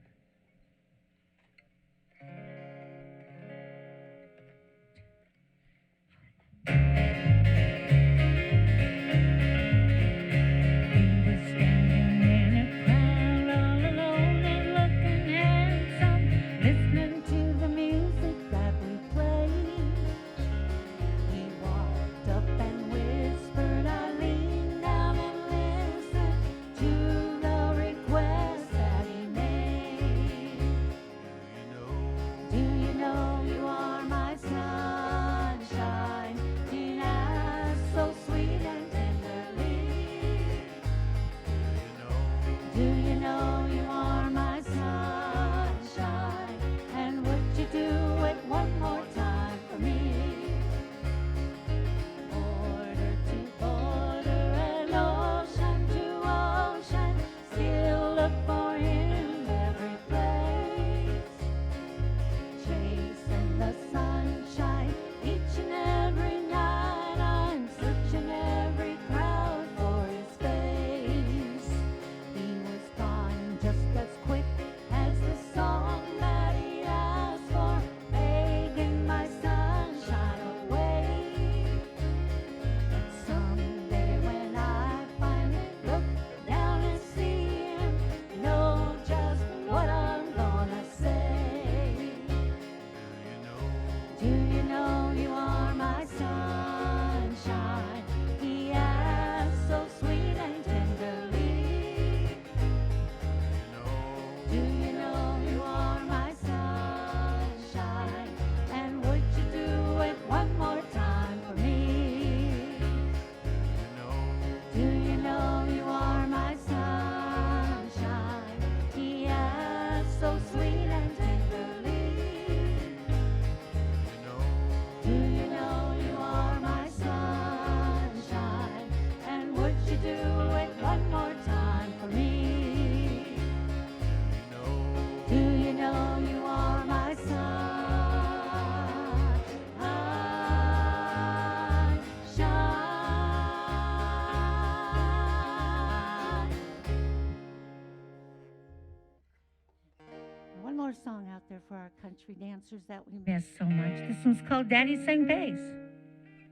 Song out there for our country dancers that we miss so much. This one's called Daddy Sang Bass.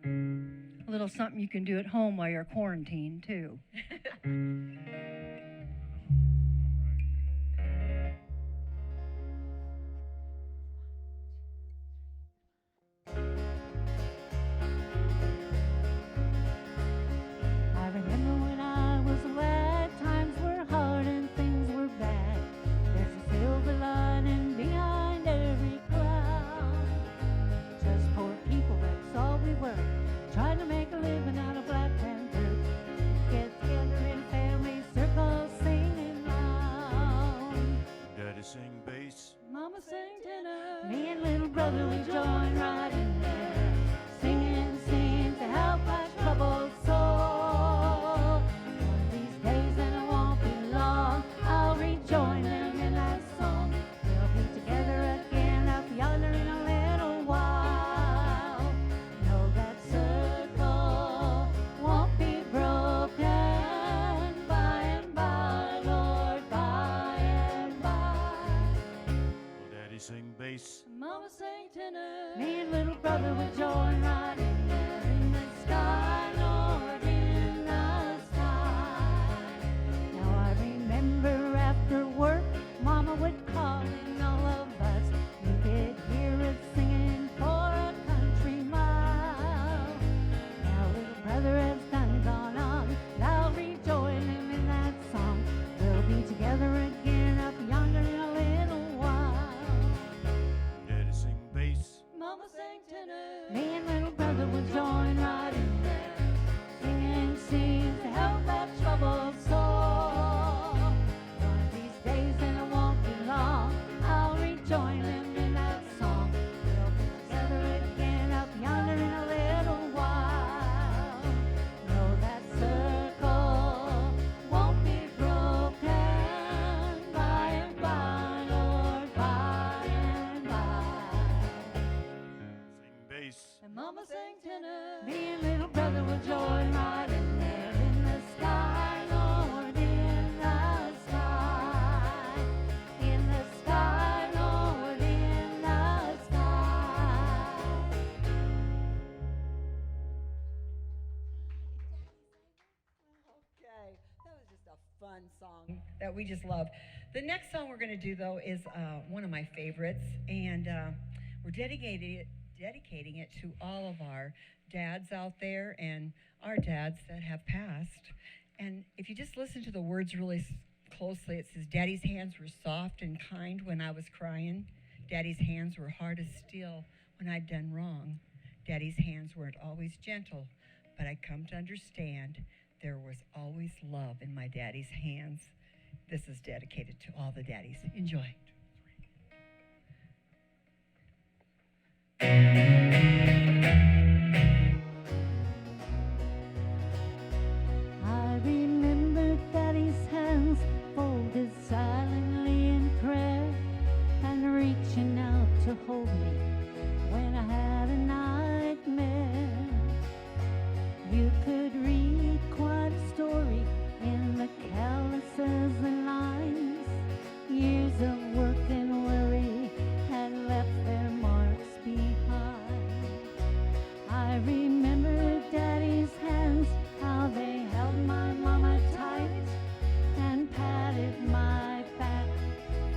A little something you can do at home while you're quarantined, too.
I remember when I was a lad, times were hard and things were bad. There's a silver lining behind every cloud. Just poor people, that's all we were, trying to make a living out of Black Panther. Get together in family circles, singing loud.
Daddy sing bass,
Mama sang tenor. Me and little brother would join right in there, singing seemed to help my troubled soul. One of these days, and it won't be long, I'll rejoin them in that song. We'll be together again up yonder in a little while. Know that circle won't be broken by and by, Lord, by and by.
Daddy sing bass,
Mama sang tenor. Me and little brother would join right in there in the sky, Lord, in the sky. Now I remember after work, Mama would call in all of us. You could hear us singing for a country mile. Now little brother has done gone on, and I'll rejoin him in that song. We'll be together again up yonder in a little while.
Daddy sing bass,
Mama sang tenor. Me and little
fun song that we just love. The next song we're going to do, though, is one of my favorites, and we're dedicating it to all of our dads out there and our dads that have passed. And if you just listen to the words really closely, it says, Daddy's hands were soft and kind when I was crying. Daddy's hands were hard as steel when I'd done wrong. Daddy's hands weren't always gentle, but I'd come to understand there was always love in my daddy's hands. This is dedicated to all the daddies. Enjoy.
I remember Daddy's hands folded silently in prayer and reaching out to hold me when I had a nightmare. You could read quite a story in the calluses and lines. Years of work and worry had left their marks behind. I remember Daddy's hands, how they held my mama tight and patted my back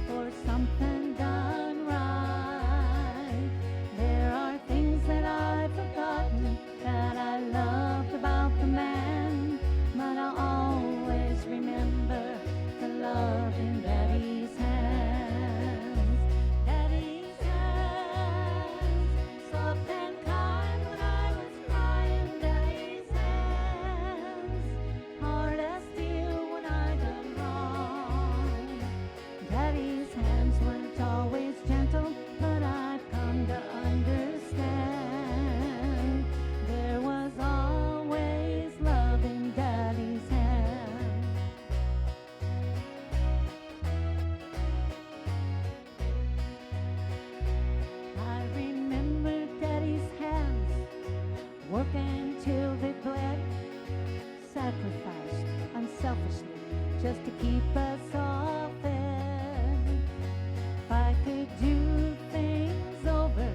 for something done right. There are things that I've forgotten that I loved about the man, but I'll always remember the love in Daddy's hands. Daddy's hands, soft and kind when I was crying. Daddy's hands, hard as steel when I done wrong. Daddy's hands weren't always gentle, but I've come to understand there was always love in Daddy's hands. I remember Daddy's hands working till they bled, sacrificed unselfishly just to keep us all fed. If I could do things over,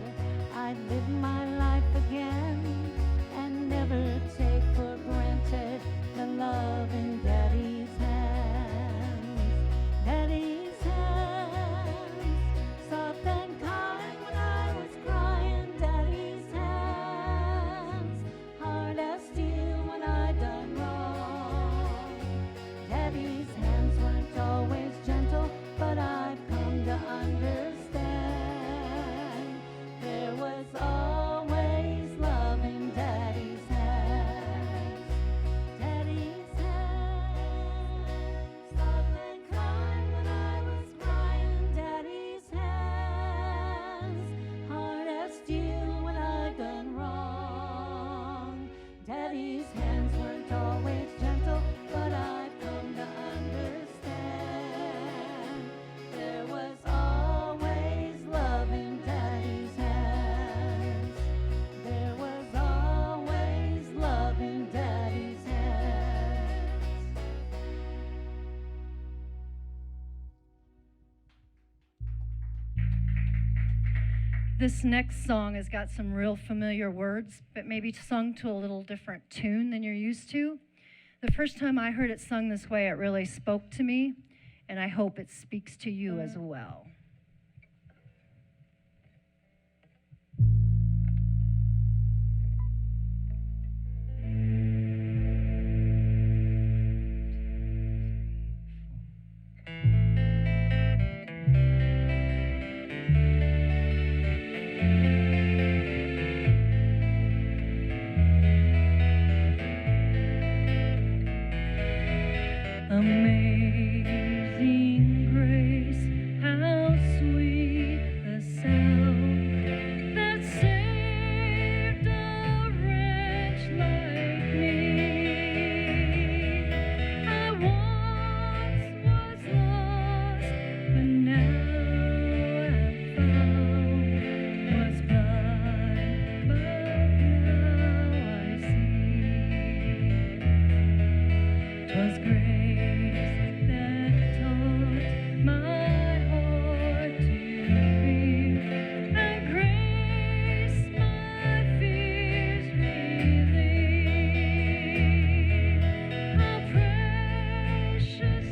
I'd live my life again and never take for granted the love in Daddy's hands. Daddy's hands, soft and kind when I was crying. Daddy's hands, hard as steel when I done wrong. Daddy's hands weren't always gentle, but I've come to understand there was always love in Daddy's hands. Daddy's hands, soft and kind when I was crying. Daddy's hands, hard as steel when I done wrong. Daddy's hands weren't always gentle, but I've come to understand there was always love in Daddy's hands. There was always love in Daddy's hands.
This next song has got some real familiar words, but maybe sung to a little different tune than you're used to. The first time I heard it sung this way, it really spoke to me, and I hope it speaks to you as well. Amazing grace, how sweet the sound that saved a wretch like me. I once was lost, but now I'm found. Was blind, but now I see. 'Twas grace that taught my heart to fear, and grace my fears relieved. How precious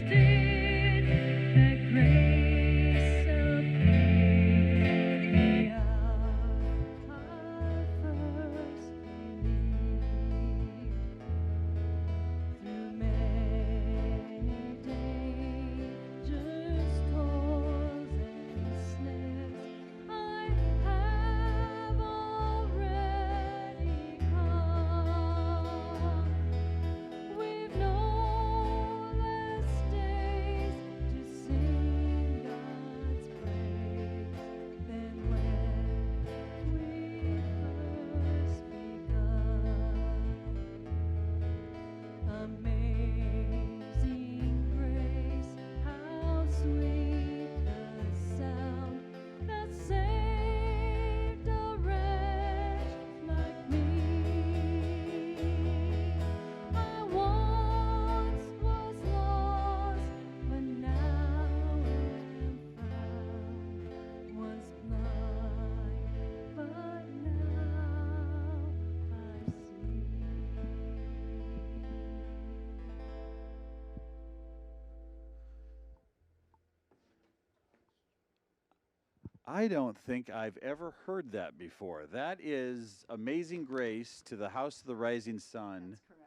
I don't think I've ever heard that before. That is Amazing Grace to the House of the Rising Sun.
That's correct.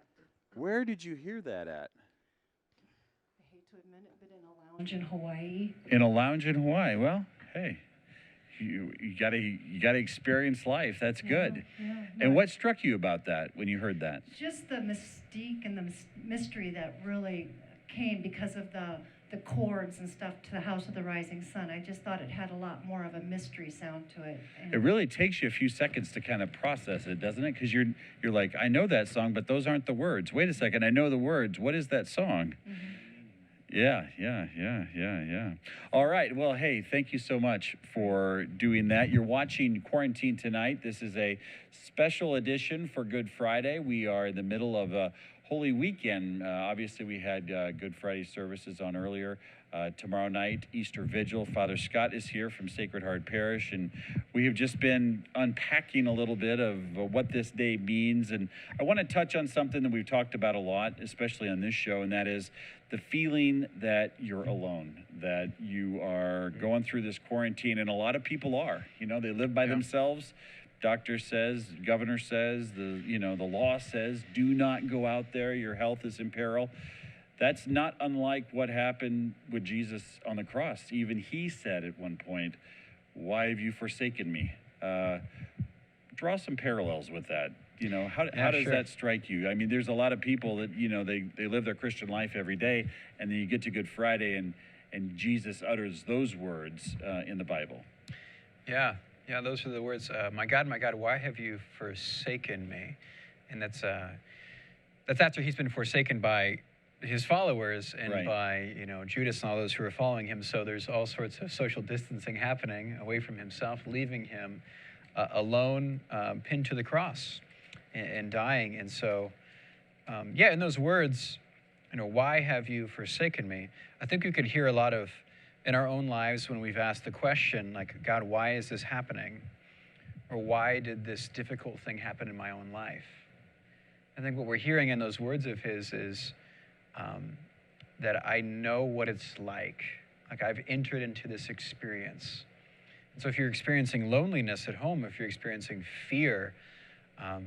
Where did you hear that at?
I hate to admit it, but in a lounge in Hawaii.
In a lounge in Hawaii. Well, hey, you gotta experience life. That's good.
Yeah,
And what struck you about that when you heard that?
just the mystique and the mystery that really came because of the chords and stuff to the House of the Rising Sun. I just thought it had a lot more of a mystery sound to it.
It really takes you a few seconds to kind of process it, doesn't it? Because you're like, I know that song, but those aren't the words. Wait a second, I know the words. What is that song? Yeah. All right. Well, hey, thank you so much for doing that. You're watching Quarantine Tonight. This is a special edition for Good Friday. We are in the middle of a Holy Weekend. Obviously, we had Good Friday services on earlier. Tomorrow night, Easter Vigil. Father Scott is here from Sacred Heart Parish, and we have just been unpacking a little bit of what this day means. And I want to touch on something that we've talked about a lot, especially on this show, and that is the feeling that you're alone, that you are going through this quarantine, and a lot of people are. You know, they live by themselves. Doctor says, governor says, the law says, do not go out there. Your health is in peril. That's not unlike what happened with Jesus on the cross. Even he said at one point, why have you forsaken me? Draw some parallels with that. You know, how does that strike you? I mean, there's a lot of people that, you know, they live their Christian life every day, and then you get to Good Friday and Jesus utters those words in the Bible.
Yeah, those are the words, my God, why have you forsaken me? And that's after he's been forsaken by his followers and by, Judas and all those who are following him. So there's all sorts of social distancing happening away from himself, leaving him alone, pinned to the cross and dying. And so, in those words, why have you forsaken me? I think we could hear a lot of, in our own lives when we've asked the question, like, God, why is this happening? Or why did this difficult thing happen in my own life? I think what we're hearing in those words of his is that I know what it's like. Like, I've entered into this experience. And so if you're experiencing loneliness at home, if you're experiencing fear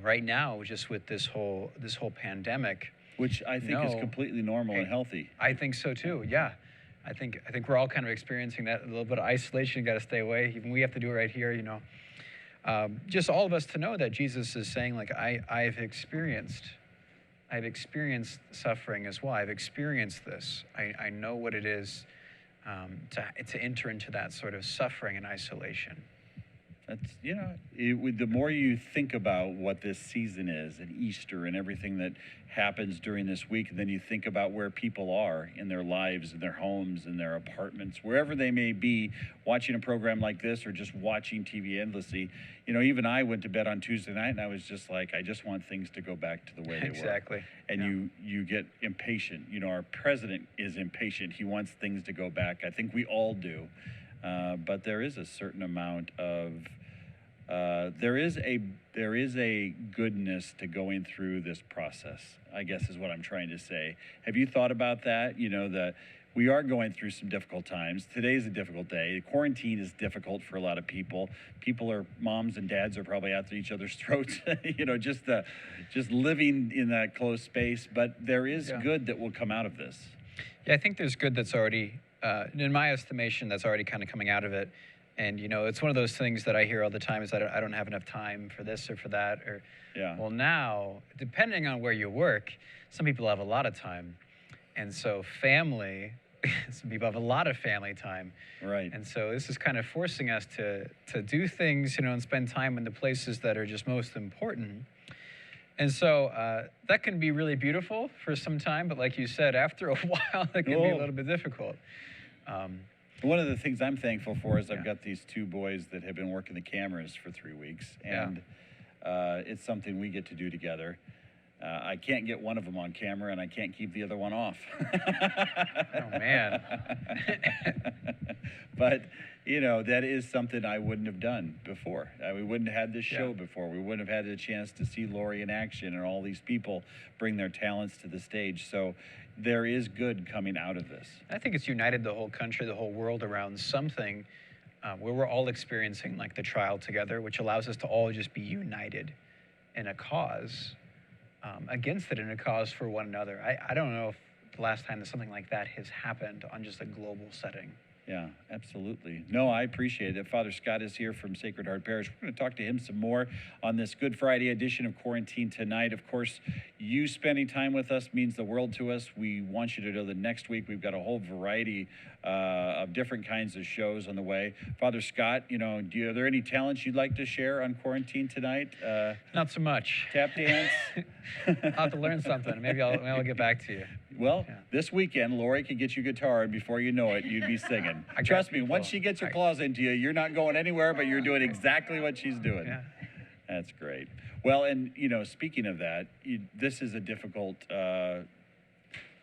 right now, just with this whole pandemic,
which I think is completely normal and healthy.
I think so too. Yeah, I think we're all kind of experiencing that, a little bit of isolation. Got to stay away. Even we have to do it right here. Just all of us to know that Jesus is saying, like, I've experienced suffering as well. I've experienced this. I know what it is to enter into that sort of suffering and isolation.
That's, the more you think about what this season is and Easter and everything that happens during this week, and then you think about where people are in their lives, in their homes, in their apartments, wherever they may be, watching a program like this or just watching TV endlessly. Even I went to bed on Tuesday night and I was just like, I just want things to go back to the way they were.
Exactly.
And you get impatient. Our president is impatient. He wants things to go back. I think we all do. But there is a certain amount of there is a goodness to going through this process, I guess is what I'm trying to say. Have you thought about that? That we are going through some difficult times. Today's a difficult day. Quarantine is difficult for a lot of people. Moms and dads are probably out to each other's throats, just living in that close space. But there is good that will come out of this.
Yeah, I think there's good that's already, in my estimation, that's already kind of coming out of it. And, it's one of those things that I hear all the time is I don't have enough time for this or for that. Well, now, depending on where you work, some people have a lot of time. And so family, some people have a lot of family time.
Right.
And so this is kind of forcing us to do things, and spend time in the places that are just most important. And so that can be really beautiful for some time. But like you said, after a while, it can be a little bit difficult.
One of the things I'm thankful for is I've got these two boys that have been working the cameras for 3 weeks, and it's something we get to do together. I can't get one of them on camera, and I can't keep the other one off.
Oh, man.
But, that is something I wouldn't have done before. We wouldn't have had this show before. We wouldn't have had the chance to see Lori in action and all these people bring their talents to the stage. So there is good coming out of this.
I think it's united the whole country, the whole world around something where we're all experiencing like the trial together, which allows us to all just be united in a cause against it, in a cause for one another. I don't know if the last time that something like that has happened on just a global setting.
Yeah, absolutely. No, I appreciate it. Father Scott is here from Sacred Heart Parish. We're going to talk to him some more on this Good Friday edition of Quarantine Tonight. Of course, you spending time with us means the world to us. We want you to know that next week we've got a whole variety of different kinds of shows on the way. Father Scott, you know, are there any talents you'd like to share on Quarantine Tonight?
Not so much.
Tap dance?
I'll have to learn something. Maybe I'll get back to you.
Well, this weekend, Lori could get you guitar, and before you know it, you'd be singing. Trust me, once she gets her claws into you, you're not going anywhere, but you're doing exactly what she's doing.
Yeah.
That's great. Well, and, you know, speaking of that, this is a difficult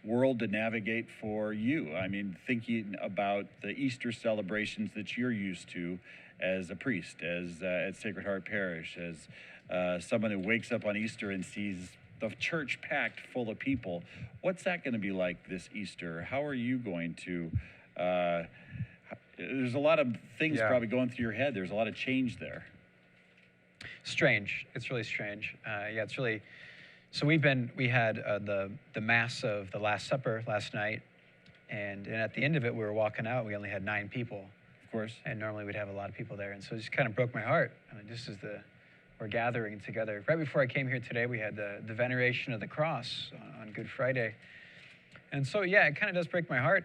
world to navigate for you. I mean, thinking about the Easter celebrations that you're used to as a priest, as at Sacred Heart Parish, as someone who wakes up on Easter and sees the church packed full of people. What's that going to be like this Easter? How are you going to, there's a lot of things probably going through your head. There's a lot of change there.
Strange. It's really strange. It's really, so we had the Mass of the Last Supper last night, and at the end of it, we were walking out, we only had 9 people.
Of course.
And normally we'd have a lot of people there, and so it just kind of broke my heart. I mean, we're gathering together. Right before I came here today, we had the veneration of the cross on Good Friday. And so, yeah, it kind of does break my heart.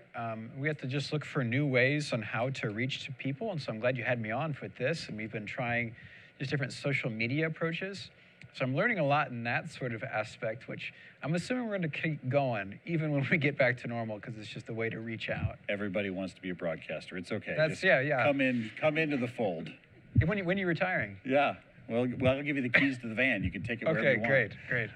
We have to just look for new ways on how to reach to people. And so I'm glad you had me on with this. And we've been trying just different social media approaches. So I'm learning a lot in that sort of aspect, which I'm assuming we're going to keep going even when we get back to normal, because it's just a way to reach out.
Everybody wants to be a broadcaster. It's okay.
That's,
just come into the fold.
When are you retiring?
Yeah. Well, I'll give you the keys to the van. You can take it wherever you want.
Okay, great.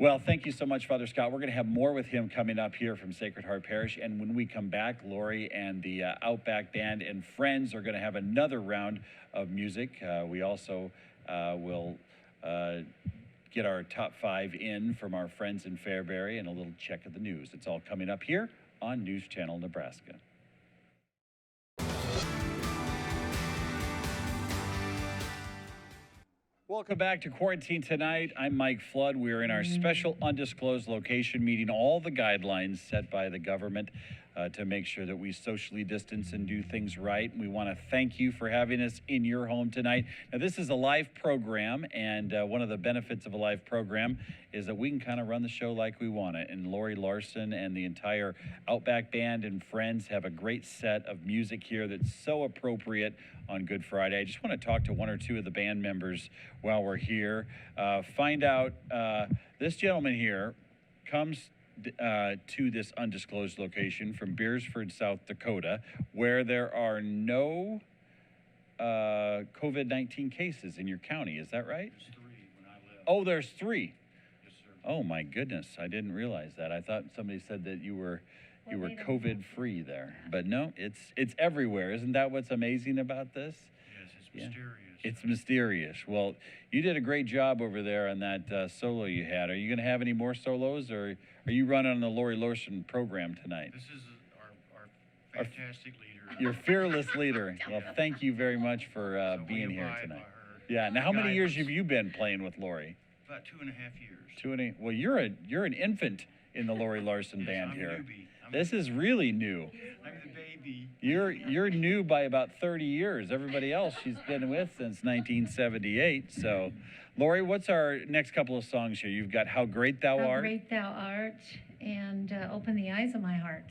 Well, thank you so much, Father Scott. We're going to have more with him coming up here from Sacred Heart Parish. And when we come back, Lori and the Outback Band and friends are going to have another round of music. We also will get our top 5 in from our friends in Fairbury and a little check of the news. It's all coming up here on News Channel Nebraska. Welcome back to Quarantine Tonight. I'm Mike Flood. We're in our special undisclosed location, meeting all the guidelines set by the government to make sure that we socially distance and do things right. We want to thank you for having us in your home tonight. Now, this is a live program, and one of the benefits of a live program is that we can kind of run the show like we want it. And Lori Larson and the entire Outback Band and friends have a great set of music here that's so appropriate on Good Friday. I just want to talk to 1 or 2 of the band members while we're here. Find out, this gentleman here comes to this undisclosed location from Beersford, South Dakota, where there are no COVID-19 cases in your county. Is that right?
There's 3 when I left.
Oh, there's 3.
Yes, sir.
Oh my goodness, I didn't realize that. I thought somebody said that you were COVID-free there, but no, it's everywhere. Isn't that what's amazing about this?
Yes, it's mysterious.
It's mysterious. Well, you did a great job over there on that solo you had. Are you going to have any more solos, or are you running on the Lori Larson program tonight?
This is our fantastic leader.
Your fearless leader. Well, thank you very much for being here tonight. Yeah. Now, how many years have you been playing with Lori?
About 2.5 years.
Well, you're an infant in the Lori Larson band
I'm
here.
A newbie.
This is really new.
I'm the baby.
You're new by about 30 years. Everybody else she's been with since 1978. So, Lori, what's our next couple of songs here? You've got How Great Thou Art.
How Great Thou Art and Open the Eyes of My Heart.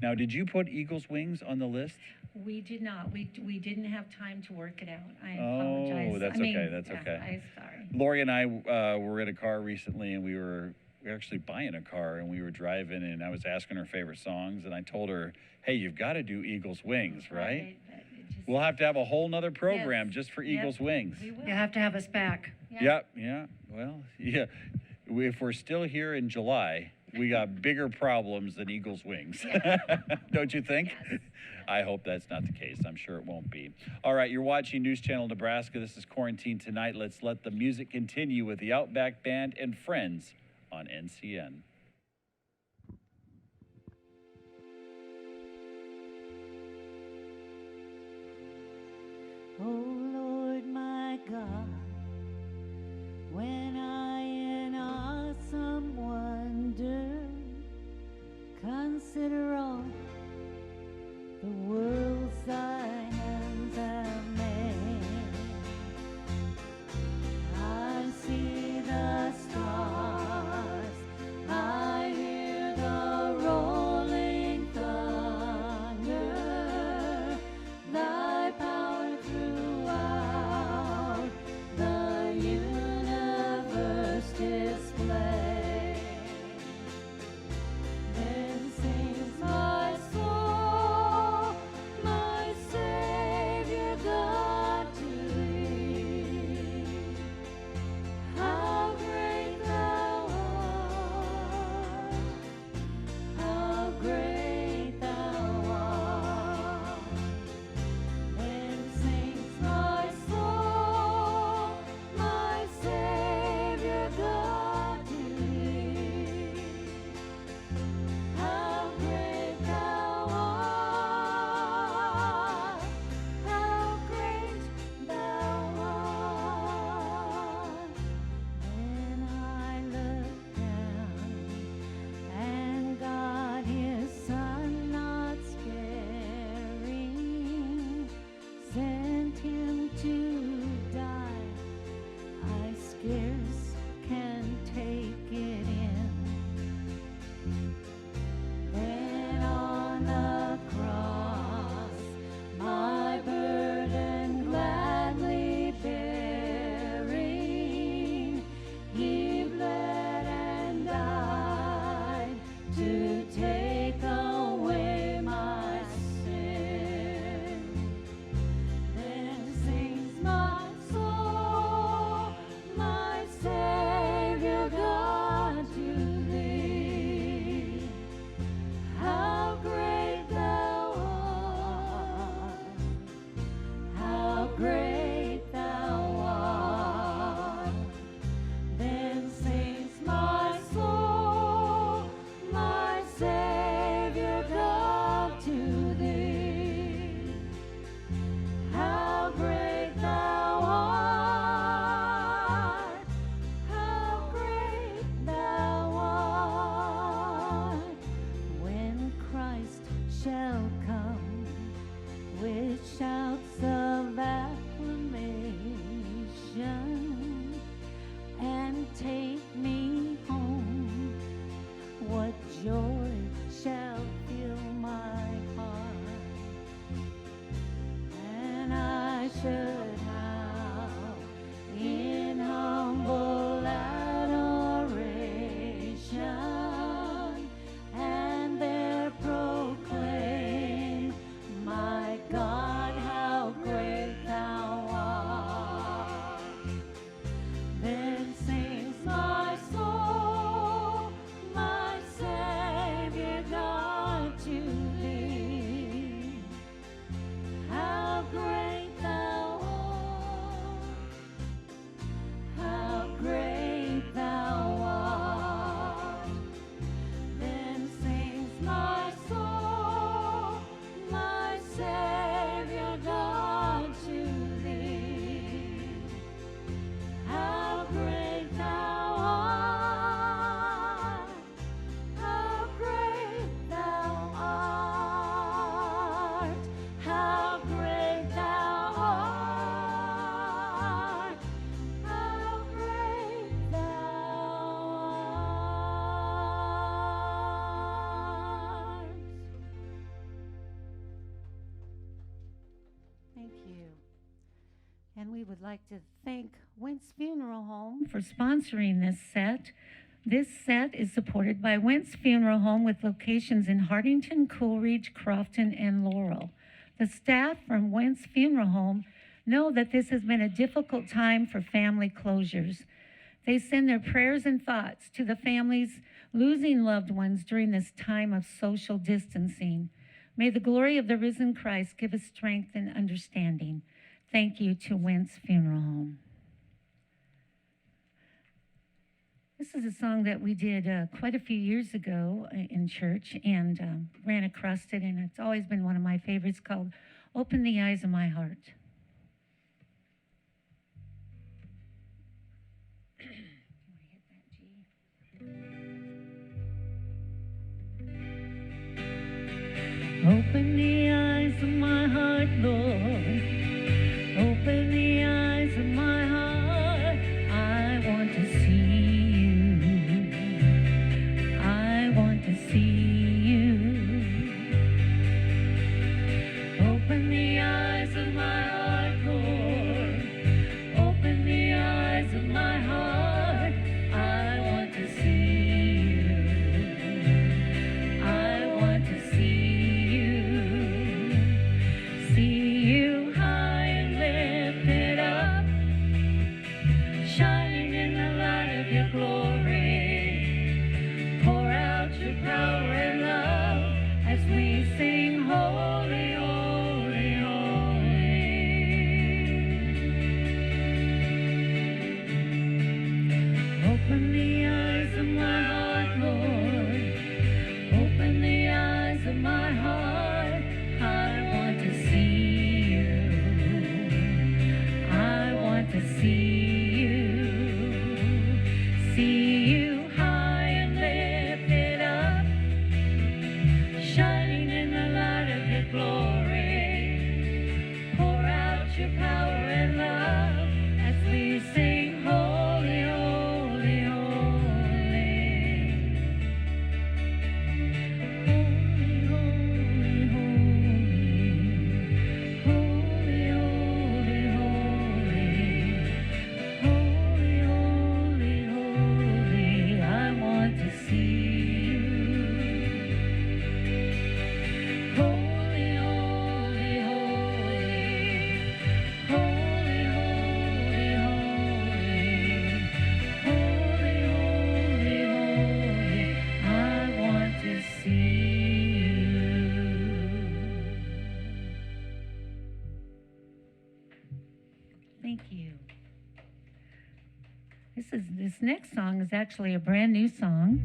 Now, did you put Eagle's Wings on the list?
We did not. We didn't have time to work it out. I apologize.
Oh, that's okay. That's okay.
I'm sorry.
Lori and I were in a car recently, and we were actually buying a car, and we were driving, and I was asking her favorite songs, and I told her, hey, you've got to do Eagle's Wings, right? We'll have to have a whole nother program just for Eagle's Wings.
We will. You have to have us back.
Yep. Yeah. Well, yeah. If we're still here in July, we got bigger problems than Eagle's Wings. Don't you think? Yes. I hope that's not the case. I'm sure it won't be. All right, you're watching News Channel Nebraska. This is Quarantine Tonight. Let's let the music continue with the Outback Band and friends on NCN.
Consider all the worlds thy hands have made. I see the stars, I hear the rolling thunder, thy power throughout the universe display. Then sings my soul, my Savior God to thee. How great thou art, how great thou art. Then sings my soul, my Savior God to thee. How great thou art, how great thou art. Then I looked down, and God his Son not sparing, sent him to die. I scarce can take it in. Then on the cross, my burden gladly bearing, he bled and died to take away my sin. Then sings my soul, my Savior God to thee. How great thou art, how great thou art. Then sings my soul, my Savior God to thee. How great thou art, how great thou art. When Christ shall come with shouts of acclamation and take me home, what joy shall fill my heart. And I should howl in humble adoration, and there proclaim, my God, how great thou art. Then sings my soul, my Savior God to thee. How great thou art, how great thou art. Then sings my soul, my Savior God to thee. How great thou art, how great thou art, how great thou art, how great thou art.
Thank you. And we would like to thank Wentz Funeral Home for sponsoring this set. This set is supported by Wentz Funeral Home with locations in Hardington, Coolidge, Crofton, and Laurel. The staff from Wentz Funeral Home know that this has been a difficult time for family closures. They send their prayers and thoughts to the families losing loved ones during this time of social distancing. May the glory of the risen Christ give us strength and understanding. Thank you to Wentz Funeral Home. This is a song that we did quite a few years ago in church and ran across it, and it's always been one of my favorites, called Open the Eyes of My Heart.
this next song is actually a brand new song.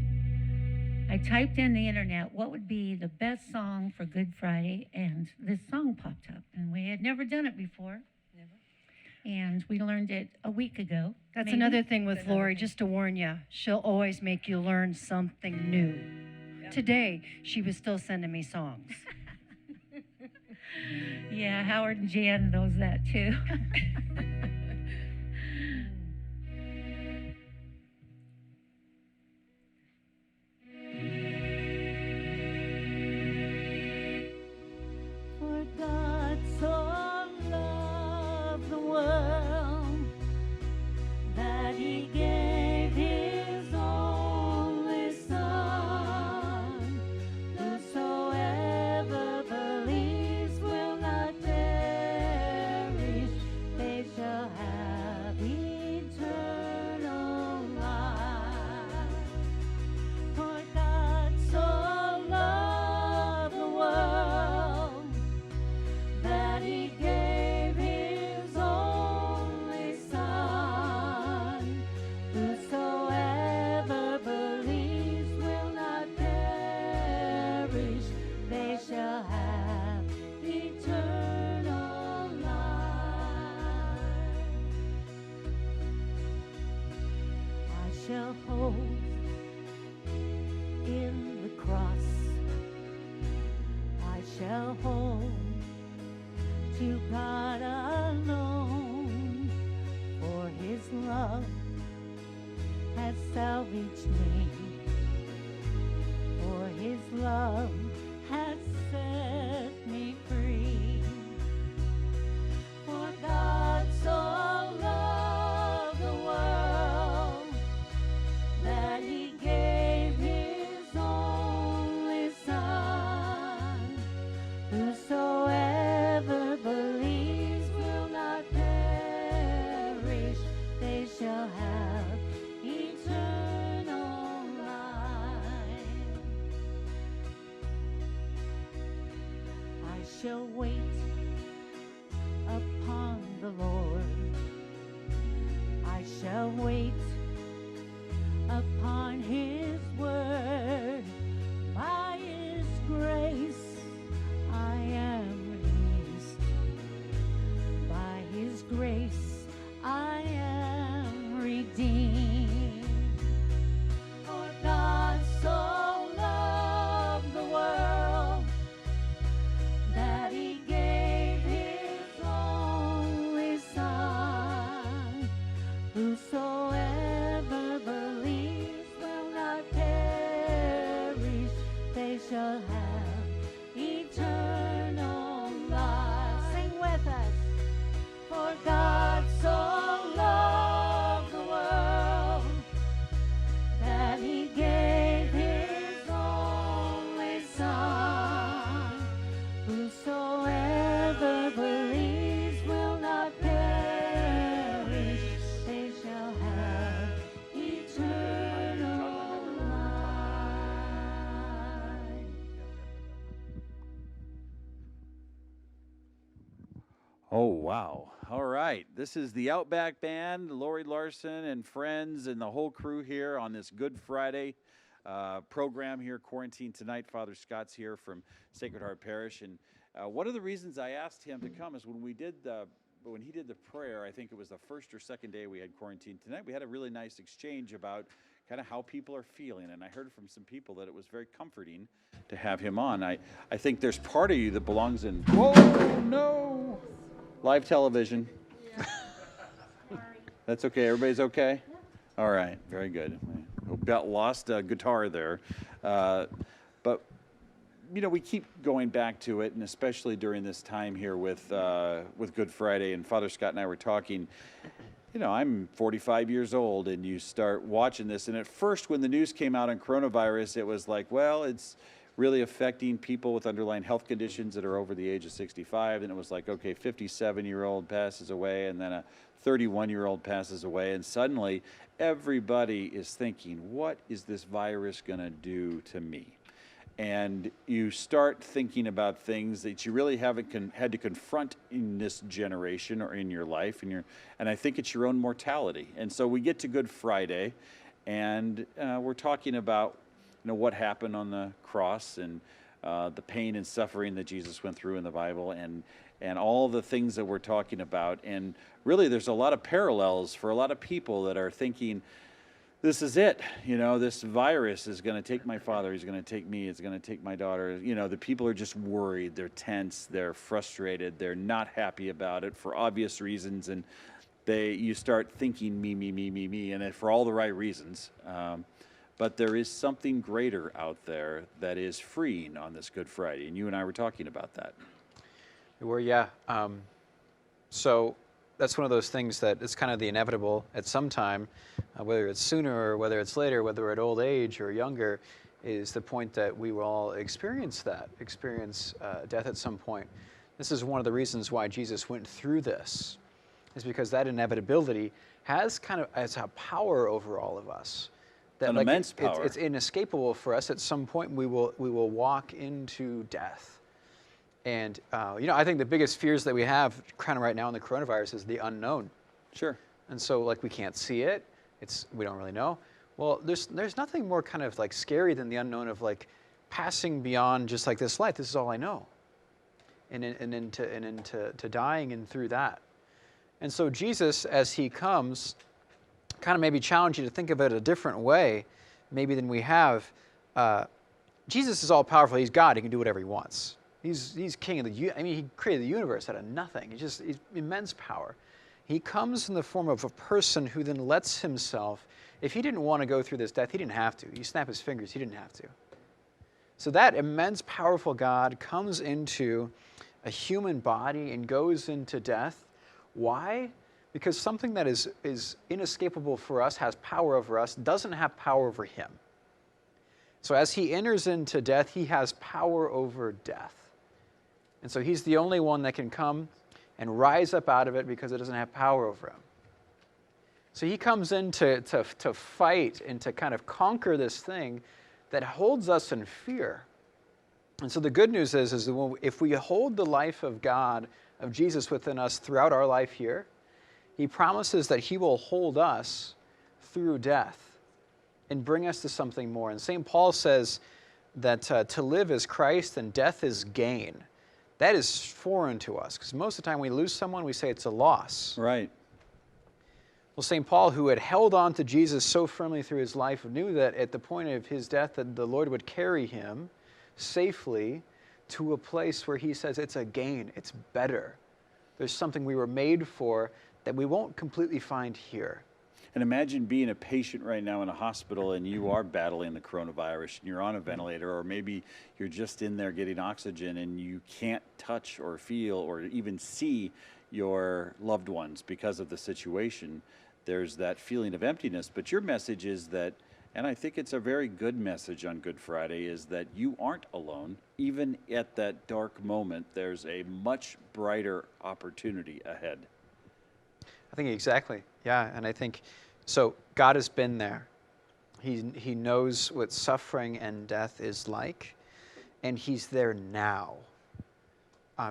I typed in the internet what would be the best song for Good Friday, and this song popped up. And we had never done it before. And we learned it a week ago.
That's
maybe.
another thing with Lori, just to warn you, she'll always make you learn something new. Yep. Today, she was still sending me songs.
Yeah, Howard and Jan knows that too.
For God so loved the world that he gave his only Son. Whosoever believes will not perish, they shall have eternal life. For God so loved the world that he gave his only Son. Whosoever believes will not perish, they shall have eternal life. I shall hold in the cross, I shall hold to God alone, for his love has salvaged me, for his love has set me free. For God so loved the world that he gave his only Son. Whosoever believes will not perish, they shall have eternal life. I shall wait upon the Lord. I shall wait upon his word. By his grace I am released. By his grace I am redeemed. For God so loved the world that he gave his only Son. Whosoever believes will not perish, they shall have eternal life. Sing with us. For God so loved the world that he gave his only Son. Whosoever believes will not perish, they shall have eternal life.
Oh, wow. All right. This is the Outback Band, Lori Larson and friends and the whole crew here on this Good Friday program here, Quarantine Tonight. Father Scott's here from Sacred Heart Parish. And one of the reasons I asked him to come is when he did the prayer, I think it was the first or second day we had Quarantine Tonight, we had a really nice exchange about kind of how people are feeling. And I heard from some people that it was very comforting to have him on. I think there's part of you that belongs in, whoa, no, live television. That's okay. Everybody's okay? All right. Very good. We got lost a guitar there. But, you know, we keep going back to it, and especially during this time here with Good Friday. And Father Scott and I were talking, you know, I'm 45 years old, and you start watching this. And at first, when the news came out on coronavirus, it was like, well, it's really affecting people with underlying health conditions that are over the age of 65. And it was like, okay, 57-year-old passes away, and then a 31-year-old passes away. And suddenly, everybody is thinking, what is this virus going to do to me? and you start thinking about things that you really haven't had to confront in this generation or in your life, and I think it's your own mortality. And so we get to Good Friday, and we're talking about what happened on the cross and the pain and suffering that Jesus went through in the Bible, and all the things that we're talking about. And really, there's a lot of parallels for a lot of people that are thinking, this is it. This virus is going to take my father. He's going to take me. It's going to take my daughter. The people are just worried. They're tense. They're frustrated. They're not happy about it for obvious reasons. And you start thinking me, and for all the right reasons. But there is something greater out there that is freeing on this Good Friday. And you and I were talking about that.
Yeah. So that's one of those things that is kind of the inevitable at some time, whether it's sooner or whether it's later, whether we're at old age or younger, is the point that we will all experience death at some point. This is one of the reasons why Jesus went through this, is because that inevitability has a power over all of us.
An immense power.
It's inescapable for us. At some point, we will walk into death. And, I think the biggest fears that we have kind of right now in the coronavirus is the unknown.
Sure.
And so, we can't see it. We don't really know. Well, there's nothing more kind of scary than the unknown of passing beyond just this life. This is all I know. And into dying and through that. And so Jesus, as he comes, kind of maybe challenge you to think of it a different way, maybe than we have. Jesus is all powerful. He's God. He can do whatever he wants. He's king of he created the universe out of nothing. He's immense power. He comes in the form of a person who then lets himself, if he didn't want to go through this death, he didn't have to. You snap his fingers, he didn't have to. So that immense, powerful God comes into a human body and goes into death. Why? Because something that is inescapable for us, has power over us, doesn't have power over him. So as he enters into death, he has power over death. And so he's the only one that can come and rise up out of it because it doesn't have power over him. So he comes in to fight and to kind of conquer this thing that holds us in fear. And so the good news is that if we hold the life of God, of Jesus within us throughout our life here, he promises that he will hold us through death and bring us to something more. And St. Paul says that to live is Christ and death is gain. That is foreign to us, because most of the time we lose someone, we say it's a loss.
Right.
Well, St. Paul, who had held on to Jesus so firmly through his life, knew that at the point of his death that the Lord would carry him safely to a place where he says it's a gain, it's better. There's something we were made for that we won't completely find here.
And imagine being a patient right now in a hospital and you are battling the coronavirus and you're on a ventilator, or maybe you're just in there getting oxygen and you can't touch or feel or even see your loved ones because of the situation. There's that feeling of emptiness. But your message is that, and I think it's a very good message on Good Friday, is that you aren't alone. Even at that dark moment, there's a much brighter opportunity ahead.
I think exactly, yeah. And I think, so God has been there. He knows what suffering and death is like, and he's there now,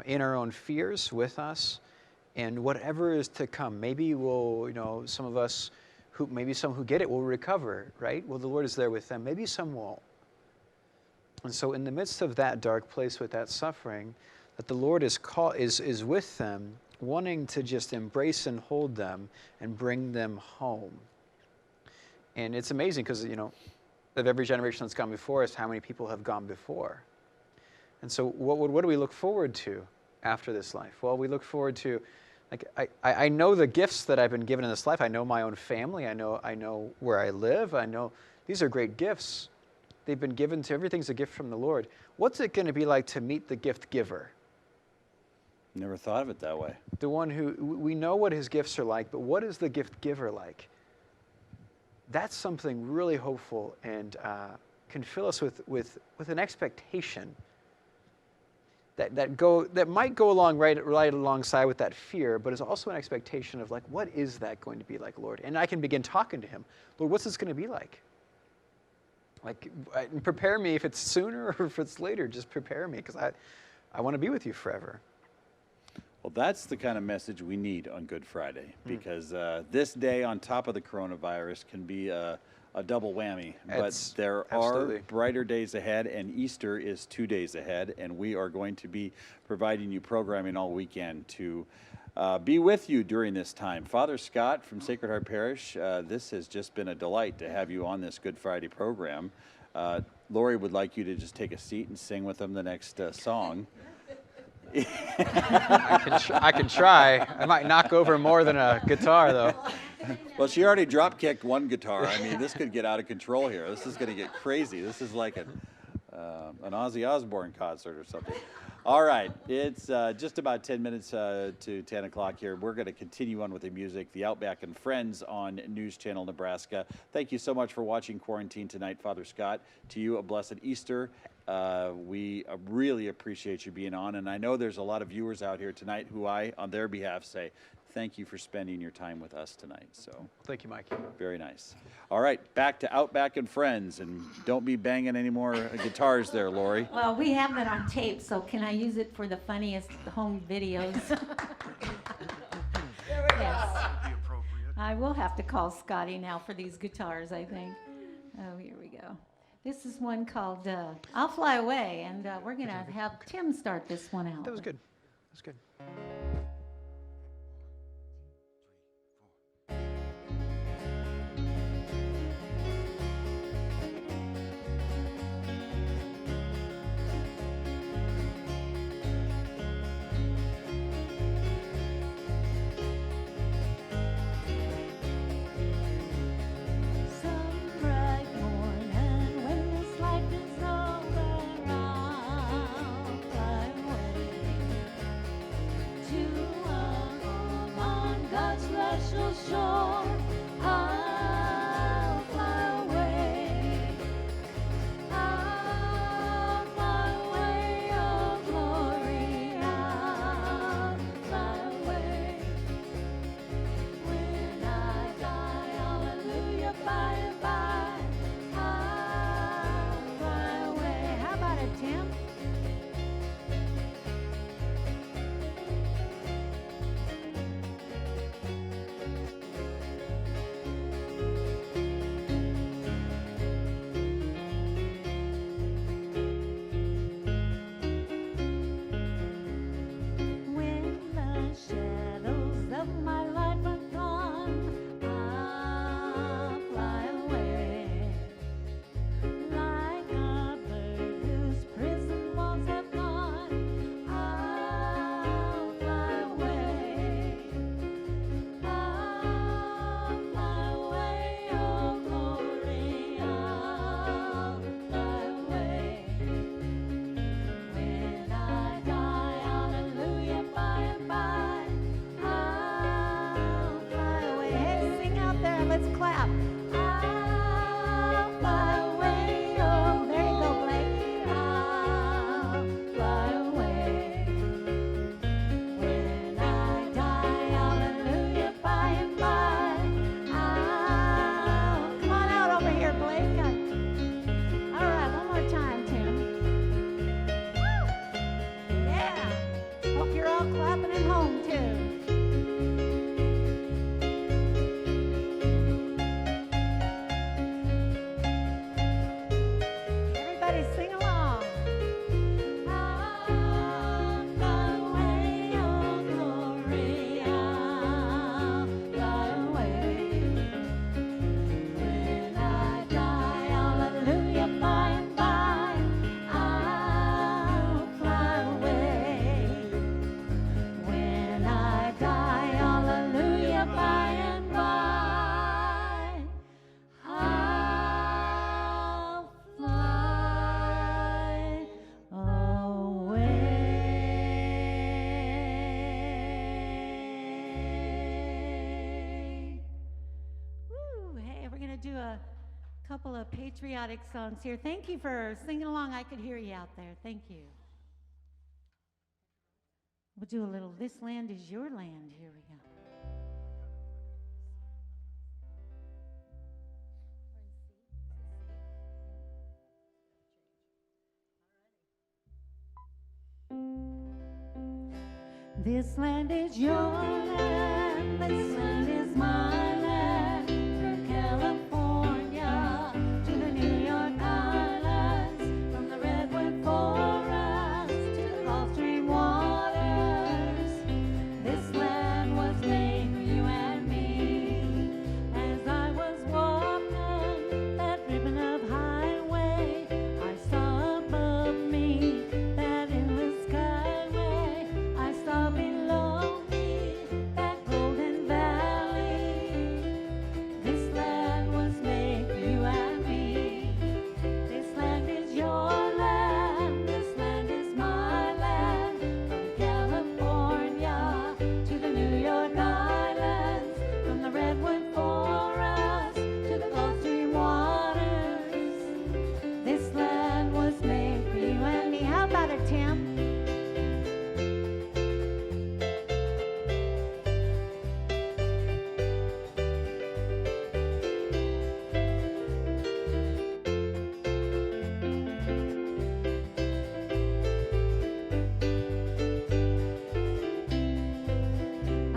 in our own fears with us, and whatever is to come. Maybe we'll, some of us, maybe some who get it will recover, right? Well, the Lord is there with them. Maybe some won't. And so in the midst of that dark place with that suffering, that the Lord is with them, wanting to just embrace and hold them and bring them home. And it's amazing because, of every generation that's gone before us, how many people have gone before. And so what do we look forward to after this life? Well, we look forward to, I know the gifts that I've been given in this life. I know my own family. I know where I live. I know these are great gifts. They've been given to, everything's a gift from the Lord. What's it going to be like to meet the gift giver?
Never thought of it that way.
The one who, we know what his gifts are like, but what is the gift giver like? That's something really hopeful and can fill us with an expectation that might go along right alongside with that fear, but is also an expectation of what is that going to be like, Lord? And I can begin talking to him. Lord, what's this going to be like? Like, prepare me if it's sooner or if it's later. Just prepare me, because I want to be with you forever.
Well, that's the kind of message we need on Good Friday, because this day on top of the coronavirus can be a double whammy. But there are brighter days ahead, and Easter is 2 days ahead, and we are going to be providing you programming all weekend to be with you during this time. Father Scott from Sacred Heart Parish, this has just been a delight to have you on this Good Friday program. Lori would like you to just take a seat and sing with them the next song.
I can try. I might knock over more than a guitar, though.
Well, she already drop-kicked one guitar. I mean, this could get out of control here. This is going to get crazy. This is like an Ozzy Osbourne concert or something. All right, it's just about 10 minutes to 10 o'clock here. We're going to continue on with the music, the Outback and Friends on News Channel Nebraska. Thank you so much for watching Quarantine Tonight, Father Scott. To you, a blessed Easter. We really appreciate you being on, and I know there's a lot of viewers out here tonight who I, on their behalf, say thank you for spending your time with us tonight. So
thank you, Mike.
Very nice. All right, back to Outback and Friends, and don't be banging any more guitars there, Lori.
Well, we have that on tape, so can I use it for the funniest home videos? Yes. I will have to call Scotty now for these guitars, I think. Oh, here we go. This is one called I'll Fly Away, and we're going to have Tim start this one out.
That was good. That was good.
do a couple of patriotic songs here. Thank you for singing along. I could hear you out there. Thank you. We'll do a little This Land Is Your Land. Here we go.
This land is your land, this land is my land. From California to the New York Islands, from the Redwood Forest to the Gulf Stream waters. This land was made for you and me. As I was walking that ribbon of highway, I saw above me that endless skyway. I saw below me that golden valley. This land was made for you and me. This land is your land, this land is my land. From California to the New York Islands, from the Redwood Forest to the Gulf Stream waters. This land was made for you and me. How about it, Tim?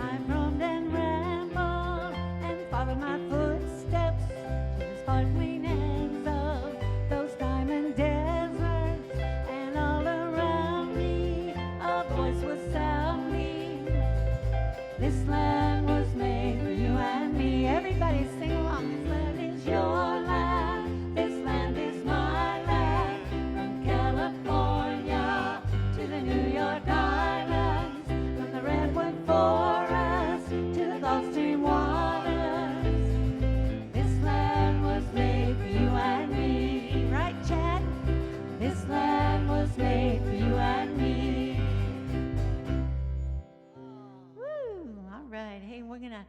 I've roamed and rambled and followed my footsteps to the sparkling ends of those diamond deserts, and all around me a voice was sounding. This land was made for you and me. Everybody sing along. This land is your land, this land is my land. From California to the New York Islands, from the Redwood Forest to the Gulf Stream waters. This land was made for you and me. Right, Chad? This land was made for you and me.
Woo! All right. Hey, we're going to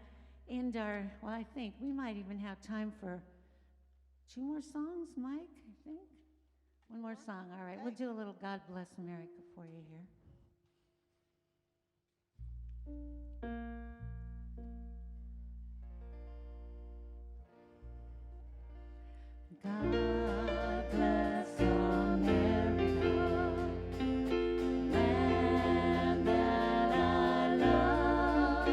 end our, well, I think we might even have time for 2 more songs, Mike, I think. 1 more song. All right. We'll do a little God Bless America for you here.
God bless America, land that I love.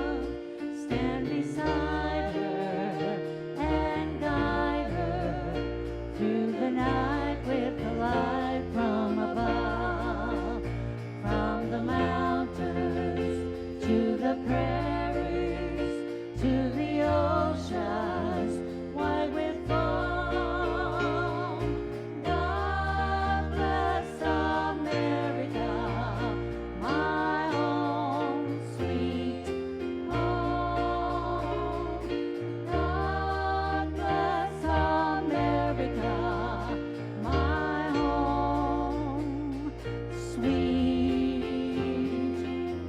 Stand beside her and guide her through the night with the light from above. From the mountains to the prairies to the oceans wide with foam. God bless America, my home, sweet home. God bless America, my home, sweet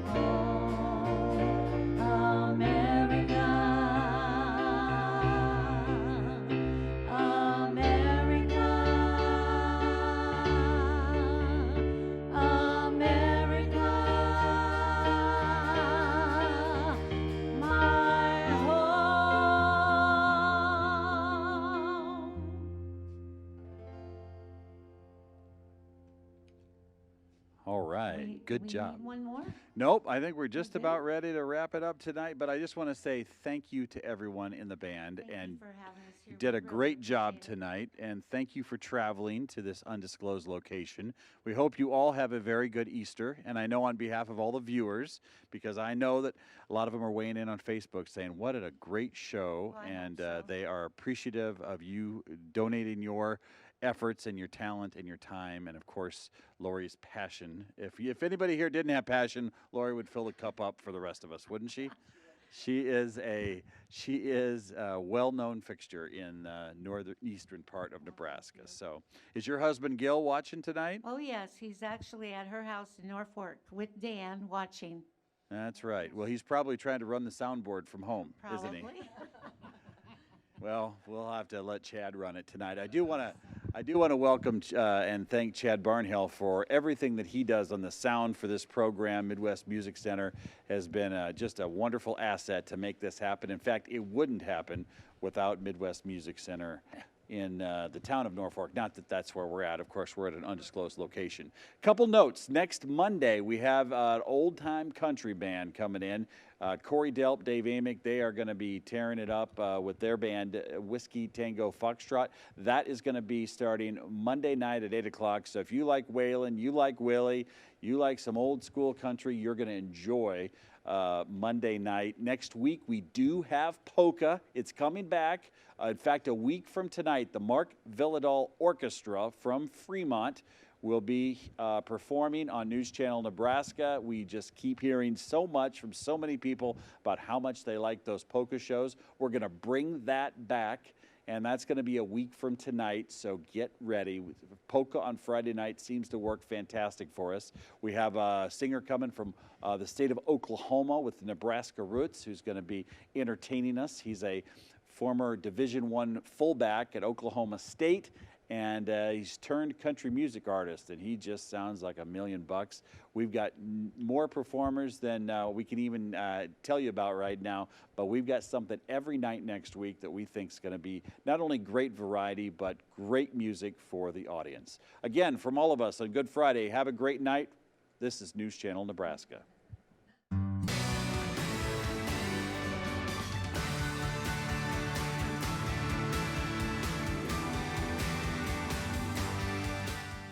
home. America, America, America, my home.
All right. Good
We
job.
need one more?
Nope, I think we're just
Okay.
about ready to wrap it up tonight, but I just want to say thank you to everyone in the band.
Thank you
and
for having us here.
You did
We
a
really
great job
appreciate it.
tonight, and thank you for traveling to this undisclosed location. We hope you all have a very good Easter, and I know on behalf of all the viewers, because I know that a lot of them are weighing in on Facebook saying, what a great show,
Well, I hope
and
so.
they are appreciative of you donating your efforts and your talent and your time, and of course, Lori's passion. If anybody here didn't have passion, Lori would fill the cup up for the rest of us, wouldn't she? She is a well-known fixture in the northeastern part of Nebraska. So, is your husband Gil watching tonight?
Oh, yes. He's actually at her house in Norfolk with Dan watching.
That's right. Well, he's probably trying to run the soundboard from home, isn't he?
Probably.
Well, we'll have to let Chad run it tonight. I do want to welcome and thank Chad Barnhill for everything that he does on the sound for this program. Midwest Music Center has been just a wonderful asset to make this happen. In fact, it wouldn't happen without Midwest Music Center in the town of Norfolk. Not that that's where we're at. Of course, we're at an undisclosed location. Couple notes. Next Monday, we have an old-time country band coming in. Corey Delp, Dave Amick, they are going to be tearing it up with their band, Whiskey Tango Foxtrot. That is going to be starting Monday night at 8 o'clock. So if you like Waylon, you like Willie, you like some old school country, you're going to enjoy Monday night. Next week, we do have polka. It's coming back. In fact, a week from tonight, the Mark Villadal Orchestra from Fremont will be performing on News Channel Nebraska. We just keep hearing so much from so many people about how much they like those polka shows. We're going to bring that back, and that's going to be a week from tonight, so get ready. Polka on Friday night seems to work fantastic for us. We have a singer coming from the state of Oklahoma with the Nebraska roots who's going to be entertaining us. He's a former Division I fullback at Oklahoma State, and he's turned country music artist, and he just sounds like $1 million. We've got more performers than we can even tell you about right now, but we've got something every night next week that we think is going to be not only great variety, but great music for the audience. Again, from all of us on Good Friday, have a great night. This is News Channel Nebraska.